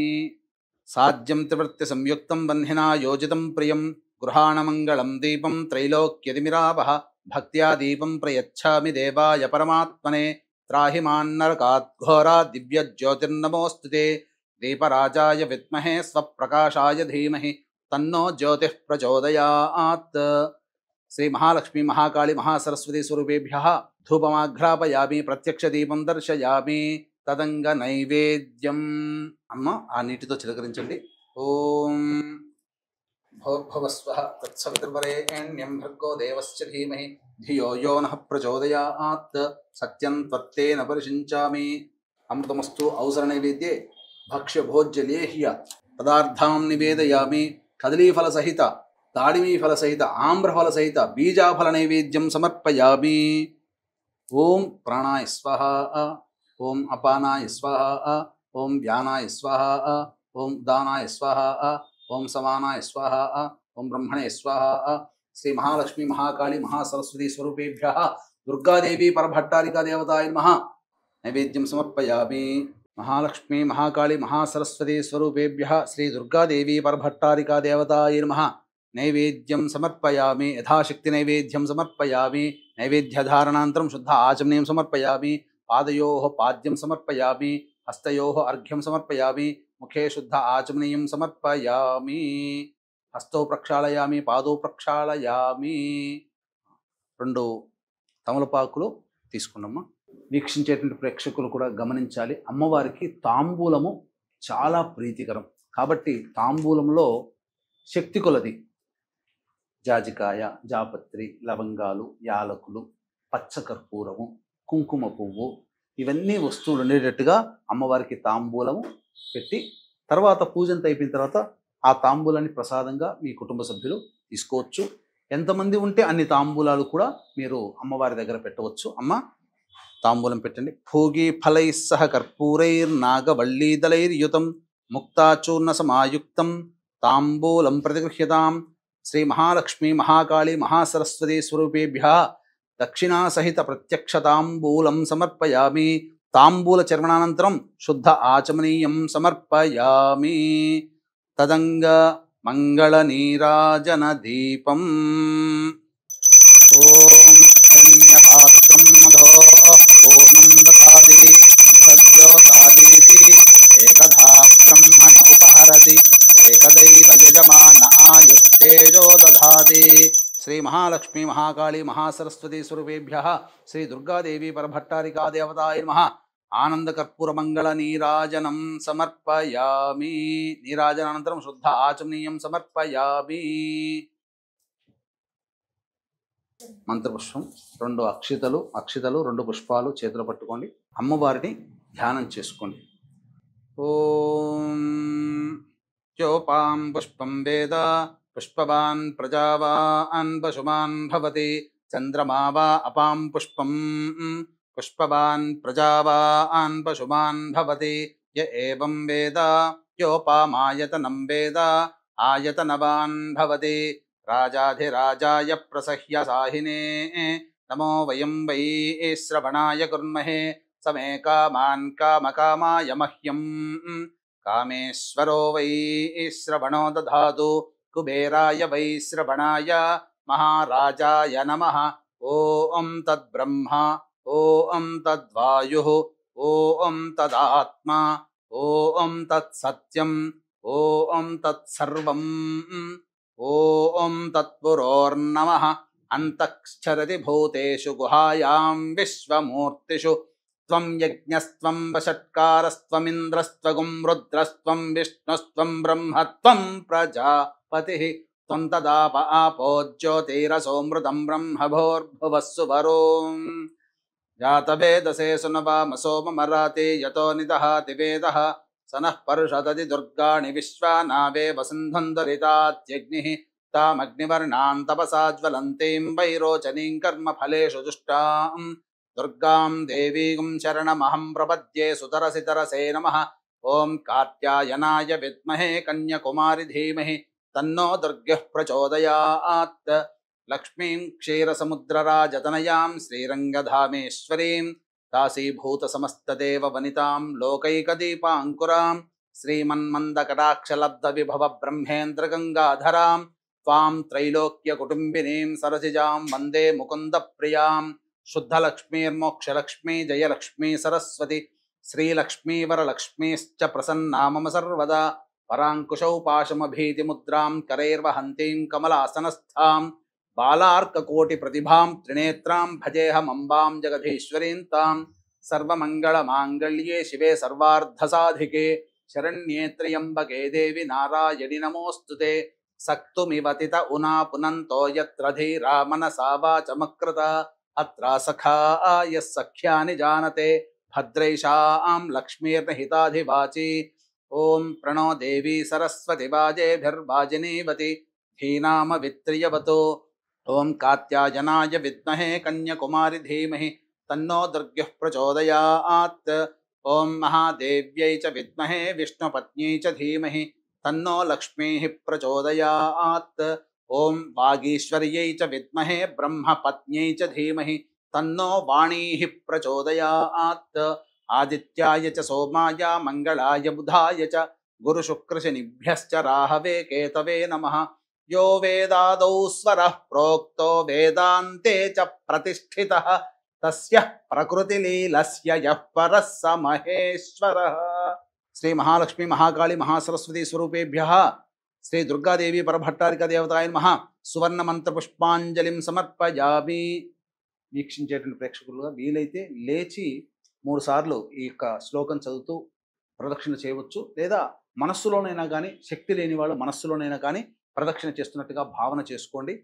సాధ్యం త్రివృత్తి సంయుక్తం వహ్నినా యోజితం ప్రియం గృహాణమంగళం దీపం త్రైలోక్యదిమిరావః భక్త్యా దీపం ప్రయచ్ఛామి దేవాయ పరమాత్మనే. త్రాహి మాన్నరకాత్ ఘోరా దివ్య జ్యోతిర్నమోస్తుతే. దీపరాజాయ విద్మహే స్వప్రకాశాయ ధీమహి తన్నో జ్యోతిః ప్రచోదయాత్. శ్రీ మహాలక్ష్మి మహాకాళి మహాసరస్వతి స్వరూపేభ్యః ధూపమాఘ్రాపయామి, ప్రత్యక్ష దీపం దర్శయామి, తదంగ నైవేద్యం. అమ్మ ఆ నీటితో చిలకరించండి. ఓం భోర్భువస్వః తత్సవితుర్వరేణ్యం భర్గో దేవస్య ధీమహి ధియో యో నః ప్రచోదయాత్. సత్యం త్వత్తేన పరిశించామి. అమృతమస్తు. అవసర నైవేద్యే భక్ష్య భోజ్య లేహ్య పదార్థాం నివేదయామి. కదలీఫల సహిత, దాడిమీఫల సహిత, ఆమ్రఫల సహిత బీజాఫల నైవేద్యం సమర్పయామి. ఓం ప్రాణాయ స్వహ, ఓం అపానాయ స్వహ, ఓం వ్యానాయ స్వహ, ఓం దానాయ స్వహ, ఓం సమానాయ స్వహ, ఓం బ్రహ్మణే స్వహ. శ్రీ మహాలక్ష్మి మహాకాళి మహాసరస్వతి స్వరూపేభ్యః దుర్గాదేవి పరభట్టారికా దేవతాయ నమః నైవేద్యం సమర్పయామి. మహాలక్ష్మి మహాకాళి మహాసరస్వతి స్వరూపేభ్యః శ్రీ దుర్గాదేవి పరభట్టారికా దేవతాయ నమః నైవేద్యం సమర్పయామి. యథాశక్తి నైవేద్యం సమర్పయామి. నైవేద్యధారణాంతరం శుద్ధ ఆచమనీయం సమర్పయామి. పాదయోః పాద్యం సమర్పయామి. హస్తయోః అర్ఘ్యం సమర్పయామి. ముఖే శుద్ధ ఆచమనీయం సమర్పయామి. హస్తో ప్రక్షాళయామి, పాదో ప్రక్షాళయామి. 2 తమలపాకులు తీసుకున్నామా. వీక్షించేటువంటి ప్రేక్షకులు కూడా గమనించాలి, అమ్మవారికి తాంబూలము చాలా ప్రీతికరం కాబట్టి తాంబూలంలో శక్తి కొలది జాజికాయ, జాపత్రి, లవంగాలు, యాలకులు, పచ్చకర్పూరము, కుంకుమ పువ్వు ఇవన్నీ వస్తువులు ఉండేటట్టుగా అమ్మవారికి తాంబూలము పెట్టి తర్వాత పూజంతా అయిపోయిన తర్వాత ఆ తాంబూలాన్ని ప్రసాదంగా మీ కుటుంబ సభ్యులు తీసుకోవచ్చు. ఎంతమంది ఉంటే అన్ని తాంబూలాలు కూడా మీరు అమ్మవారి దగ్గర పెట్టవచ్చు. అమ్మ తాంబూలం పెట్టండి. భోగి ఫలై సహ కర్పూరైర్ నాగవల్లీదళైర్యుతం ముక్తాచూర్ణ సమాయుక్తం తాంబూలం ప్రతిగృహ్యతాం. శ్రీ మహాలక్ష్మి మహాకాళి మహాసరస్వతి స్వరూపేభ్యః దక్షిణా సహిత ప్రత్యక్ష తాంబూలం సమర్పయామి. తాంబూల చర్మణానంతరం శుద్ధ ఆచమనీయం సమర్పయామి. తదంగ మంగళ నీరాజన దీపం. ఓం హిరణ్యపాత్రం మధో పూర్ణం దదాతి సద్యోతాదీతి ఏకధా బ్రహ్మణ ఉపహరతి ఏకదైవ యజమాన ఆయుస్తేజో దధాతి. శ్రీ మహాలక్ష్మి మహాకాళి మహాసరస్వతి స్వరూపేభ్యః శ్రీ దుర్గాదేవి పరభట్టారికా దేవతాయ నమః ఆనంద కర్పూర మంగళ నీరాజనం సమర్పయామి. నీరాజనానంతరం శుద్ధ ఆచమనీయం సమర్పయామి. మంత్రపుష్పం 2 అక్షితలు 2 పుష్పాలు చేతులు పట్టుకోండి. అమ్మవారిని ధ్యానం చేసుకోండి. ఓం యోపాం పుష్పం వేద పుష్పవాన్ ప్రజావాన్ పశుమాన్ భవతి చంద్రమా వా అపాం పుష్పం పుష్పవాన్ ప్రజావాన్ పశుమాన్ భవతి య ఏవం వేద యోపామాయతనం వేద ఆయతనవాన్ భవతి రాజాధిరాజాయ ప్రసహ్య సాహినే నమో వయం వై శ్రవణాయ కుర్మహే సమే కామాన్ కామకామాయ మహ్యం కామేశ్వరో వై శ్రవణో దధాతు కుబేరాయ వై శ్రవణాయ మహారాజాయ నమః. ఓం తద్బ్రహ్మ ఓం తద్వాయుః ఓం తదాత్మా ఓం తత్సత్యం ఓం తత్సర్వం ఓం తత్పురోర్నమః. అంతఃశ్చరతి భూతేషు గుహాయాం విశ్వమూర్తిషు త్వం యజ్ఞస్త్వం వషట్కారస్త్వమింద్రస్త్వగుం రుద్రస్త్వం విష్ణుస్త్వం బ్రహ్మత్వం ప్రజాపతిః త్వం తదాప ఆపో జ్యోతిరసోమృతం బ్రహ్మభోర్భువస్సు వరోం జాతవేదసే సునవామసోమమరాతే యతో నిదహాతి వేదః సనః పరుషదతి దుర్గాణి విశ్వానావే వసుంధందరితాత్యగ్నిః తామగ్నివర్ణాం తపసా జ్వలంతీం వైరోచనీం కర్మఫలేషు దుష్టాం దుర్గాం దేవీం శరణమహం ప్రపద్యే సుతరసితరసే నమః. ఓం కాత్యాయనాయ విద్మహే కన్యకుమారి ధీమహి తన్నో దుర్గః ప్రచోదయాత్. లక్ష్మీం క్షీరసముద్రరాజతనయాం శ్రీరంగధామేశ్వరీం దాసీభూత సమస్తదేవ వనితాం లోకైకదీపాంకురాం శ్రీమన్మందకటాక్షలబ్ధ విభవ బ్రహ్మేంద్ర గంగాధరాం త్వాం త్రైలోక్య కుటుంబినీం సరసిజాం వందే ముకుంద ప్రియాం. శుద్ధలక్ష్మీర్మోక్షలక్ష్మీ జయలక్ష్మీ సరస్వతి శ్రీలక్ష్మీ వరలక్ష్మీశ్చ ప్రసన్నా మమ సర్వదా. పరాంకుశౌ పాశమభీతిముద్రాం కరైర్వహంతీం కమలాసనస్థాం బాలార్కకోటి ప్రతిభాం త్రినేత్రాం భజేహమంబాం జగదీశ్వరీం తాం సర్వమంగళమాంగళ్యే శివే సర్వార్థసాధికే శరణ్యే త్ర్యంబకే దేవి నారాయణి నమోస్తుతే సక్తుమివతిత ఉనా పునంతో యత్ర ధీరా మనసా వాచమకృత అత్రా సఖాయ సఖ్యాని జానతే భద్రైషాం లక్ష్మీర్నహితాధివాచి ఓం ప్రణో దేవి సరస్వతి వాజేభిర్వాజినీవతి ధీనామ విత్రియవతో ఓం కాత్యాయనాయ విద్మహే కన్యకుమారి ధీమహి తన్నో దుర్గ్యః ప్రచోదయాత్ ఓం మహాదేవ్యై చ విద్మహే విష్ణుపత్న్యై చ ధీమహి తన్నో లక్ష్మీః ప్రచోదయాత్ ఓం వాగీశ్వర్యై చ విద్మహే బ్రహ్మపత్న్యై చ ధీమహి తన్నో వాణీః ప్రచోదయాత్ ఆదిత్యాయ చ సోమాయ మంగళాయ బుధాయ చ గురుశుక్రశనిభ్యశ్చ రాహవే కేతవే నమః यो वेदादौ स्वरः प्रोक्तो वेदान्ते च प्रतिष्ठितः तस्य प्रकृतिलीलस्य यः परः स महेश्वरः। श्री महालक्ष्मी महाकाली महासरस्वती स्वरूपेभ्यः श्री दुर्गादेवी परभट्टारिका देवताय नमः सुवर्ण मंत्र पुष्पांजलिं समर्पयामि। వీక్షించేటువంటి ప్రేక్షకులుగా వీలైతే లేచి 3 సార్లు ఈ యొక్క శ్లోకం చదువుతూ ప్రదక్షిణ చేయవచ్చు, లేదా మనస్సులోనైనా కానీ శక్తి లేని వాళ్ళు మనస్సులోనైనా కానీ ప్రదక్షిణ చేస్తున్నట్టుగా భావన చేసుకోండి.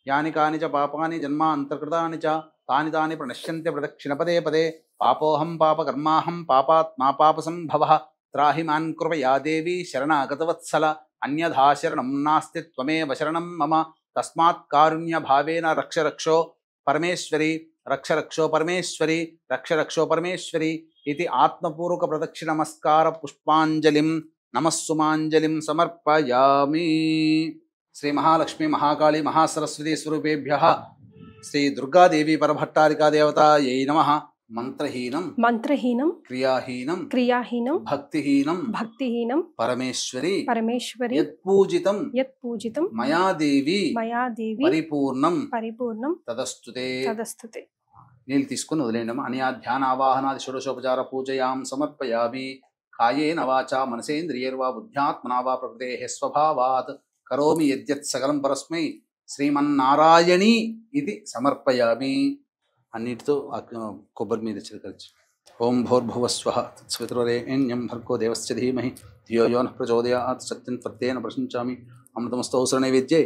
యాని కాని చ పాపాని జన్మ అంతర్కృతాని చ తాని తాని ప్రణశ్యంతి ప్రదక్షిణ పదే పదే పాపోహం పాపకర్మాహం పాపాత్మా పాపసంభవః త్రాహి మాన్ కృపయా దేవి శరణాగతవత్సల అన్యథా శరణం నాస్తి త్వమేవ శరణం మమ తస్మాత్ కారుణ్య భావేన రక్ష రక్షో పరమేశ్వరి రక్ష రక్షో పరమేశ్వరి రక్ష రక్షో పరమేశ్వరి ఇది ఆత్మపూర్వక ప్రదక్షిణ నమస్కార పుష్పాంజలిం నమస్సుమాంజలిం సమర్పయామి. శ్రీ మహాలక్ష్మి మహాకాళి మహాసరస్వతి స్వరూపేభ్యః శ్రీ దుర్గాదేవి పరభట్టారికా దేవతాయై నమః. మంత్రహీనం క్రియాహీనం భక్తిహీనం పరమేశ్వరి యత్పూజితం మయా దేవి పరిపూర్ణం తదస్తుతే. నీళ్ళు తీసుకుని వదిలేయండి. అనయా ధ్యానావాహనాది షోడశోపచార పూజయాం సమర్పయామి. కాయేన వాచా మనసేంద్రియైర్వా బుద్ధ్యాత్మనా వా ప్రకృతేః స్వభావాత్ కరోమి యద్యత్ సకలం పరస్మై శ్రీమన్నారాయణి ఇది సమర్పయామి. అన్నిటితో కొబ్బరి మీద చిలకరించి ఓం భూర్భువస్వః తత్సవితుర్వరేణ్యం భర్గో దేవస్య ధీమహి ధియో యో నః ప్రచోదయాత్ సత్యం త్వత్తేన ప్రశంచామి. అమృతమస్తౌసర నైవేద్యే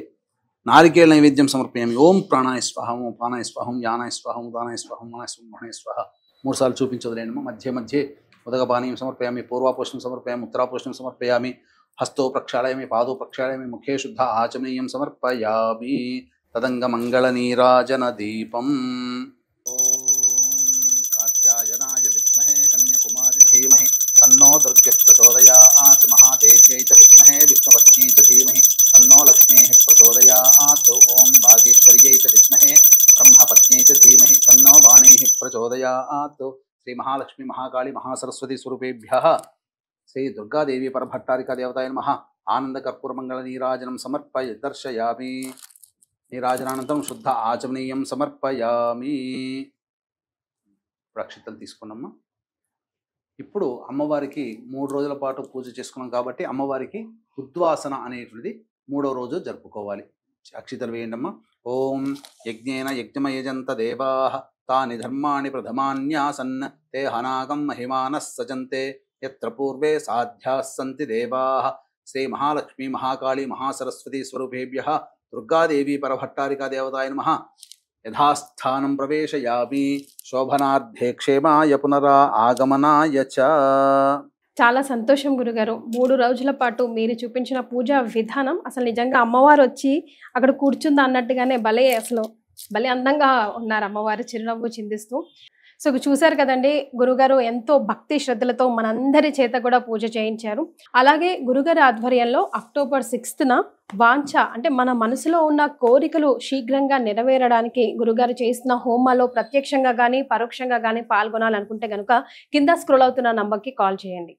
నారికేళ నైవేద్యం సమర్పయామి. ఓం ప్రాణాయ స్వాహం ఓం పానాయ స్వాహం యానాయ స్వాహం దానాయ స్వాహం మనాయ స్వాహం మహాయ స్వాహ. 3 సార్లు చూపించవలేనమ్మా. మధ్య మధ్య ఉదకపానీయం సమర్పయామి. పూర్వాపోషణం సమర్పయామి. ఉత్తరాపోషణం సమర్పయామి. హస్తో ప్రక్షాళయామి. పాదో ప్రక్షాళయామి. ముఖే శుద్ధ ఆచమనీయం సమర్పయామి. తదంగ మంగళ నీరాజన దీపం. ఓం కాత్యాయనాయ విద్మహే కన్యకుమారి ధీమహి తన్నో దుర్గః ప్రచోదయాత్. మహాదేవ్యై చ విద్మహే విష్ణుపత్న్యై చ ధీమహి తన్నో లక్ష్మీః ప్రచోదయాత్. ఓం వాగీశ్వర్యై చ విద్మహే బ్రహ్మపత్న్యై చ ధీమహి తన్నో వాణీః ప్రచోదయాత్. శ్రీ మహాలక్ష్మి మహాకాళి మహాసరస్వతి స్వరూపేభ్యః శ్రీ దుర్గాదేవి పరభట్టారికా దేవతాయ నమః. ఆనంద కర్పూర మంగళ నీరాజనం సమర్పయ దర్శయామి. నీరాజనానంతరం శుద్ధ ఆచమనీయం సమర్పయామి. రక్షితలు తీసుకున్నామ్మా. ఇప్పుడు అమ్మవారికి 3 రోజుల పాటు పూజ చేసుకున్నాం కాబట్టి అమ్మవారికి ఉద్వాసన అనేటువంటిది 3వ రోజు జరుపుకోవాలి. అక్షితలు వేయండమ్మా. ఓం యజ్ఞేన యజ్ఞమయజంత దేవాః తాని ధర్మాణి ప్రథమాన్యాసన్ తే హనాగం మహిమానః సజంతే యత్ర పూర్వే సాధ్యాः సంతి దేవాః. శ్రీ మహాలక్ష్మి మహాకాళి మహాసరస్వతి స్వరూపేభ్యః దుర్గాదేవి పరభట్టారికా దేవతాయ నమః. యథాస్థానం ప్రవేశయామి. శోభనార్థే క్షేమాయ పునరా ఆగమనాయ చ. చాలా సంతోషం గురుగారు. 3 రోజుల పాటు మీరు చూపించిన పూజా విధానం అసలు నిజంగా అమ్మవారు వచ్చి అక్కడ కూర్చుందా అన్నట్టుగానే భలే అందంగా ఉన్నారు అమ్మవారు చిరునవ్వు చిందిస్తూ. సో చూశారు కదండి, గురుగారు ఎంతో భక్తి శ్రద్ధలతో మనందరి చేత కూడా పూజ చేయించారు. అలాగే గురుగారి ఆధ్వర్యంలో అక్టోబర్ 6న వాంఛ అంటే మన మనసులో ఉన్న కోరికలు శీఘ్రంగా నెరవేరడానికి గురుగారు చేసిన హోమాలో ప్రత్యక్షంగా కానీ పరోక్షంగా కానీ పాల్గొనాలనుకుంటే కనుక కింద స్క్రోల్ అవుతున్న నంబర్కి కాల్ చేయండి.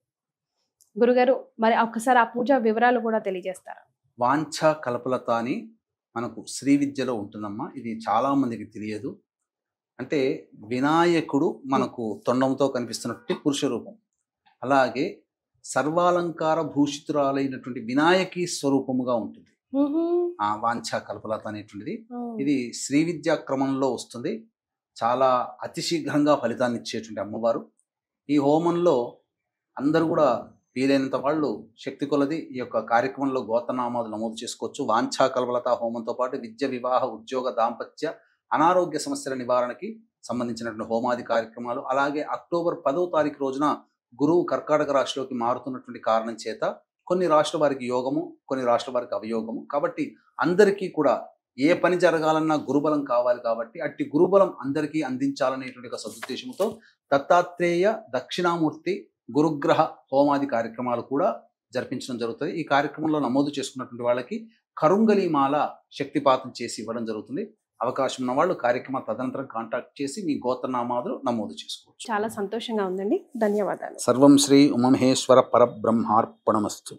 గురుగారు మరి ఒక్కసారి ఆ పూజ వివరాలు కూడా తెలియజేస్తారా? వాంఛ కల్పలత అని మనకు శ్రీ విద్యలో ఉంటుందమ్మా. ఇది చాలా మందికి తెలియదు. అంటే వినాయకుడు మనకు తొండంతో కనిపిస్తున్నట్టు పురుష రూపం, అలాగే సర్వాలంకార భూషితురాలైనటువంటి వినాయకి స్వరూపముగా ఉంటుంది. ఆ వాంఛా కల్పలత అనేటువంటిది ఇది శ్రీ విద్యా క్రమంలో వస్తుంది. చాలా అతి శీఘ్రంగా ఫలితాన్ని ఇచ్చేటువంటి అమ్మవారు. ఈ హోమంలో అందరూ కూడా వీలైనంత వాళ్ళు శక్తి కొలది ఈ యొక్క కార్యక్రమంలో గోత్రనామాలు నమోదు చేసుకోవచ్చు. వాంఛా కల్పలత హోమంతో పాటు విద్య, వివాహ, ఉద్యోగ, దాంపత్య, అనారోగ్య సమస్యల నివారణకి సంబంధించినటువంటి హోమాది కార్యక్రమాలు. అలాగే అక్టోబర్ 10వ తారీఖు రోజున గురువు కర్కాటక రాశిలోకి మారుతున్నటువంటి కారణం చేత కొన్ని రాష్ట్రాల వారికి యోగము, కొన్ని రాష్ట్రాల వారికి అవయోగము. కాబట్టి అందరికీ కూడా ఏ పని జరగాలన్నా గురుబలం కావాలి. కాబట్టి అట్టి గురుబలం అందరికీ అందించాలనేటువంటి ఒక సదుద్దేశంతో దత్తాత్రేయ దక్షిణామూర్తి గురుగ్రహ హోమాది కార్యక్రమాలు కూడా జరిపించడం జరుగుతుంది. ఈ కార్యక్రమంలో నమోదు చేసుకున్నటువంటి వాళ్ళకి కరుంగలి మాల శక్తిపాతం చేసి ఇవ్వడం జరుగుతుంది. అవకాశం ఉన్న వాళ్ళు కార్యక్రమ తదనంతరం కాంటాక్ట్ చేసి మీ గోత్రనామాలు నమోదు చేసుకోవచ్చు. చాలా సంతోషంగా ఉందండి. ధన్యవాదాలు. సర్వం శ్రీ ఉమమహేశ్వర పరబ్రహ్మార్పణమస్తు.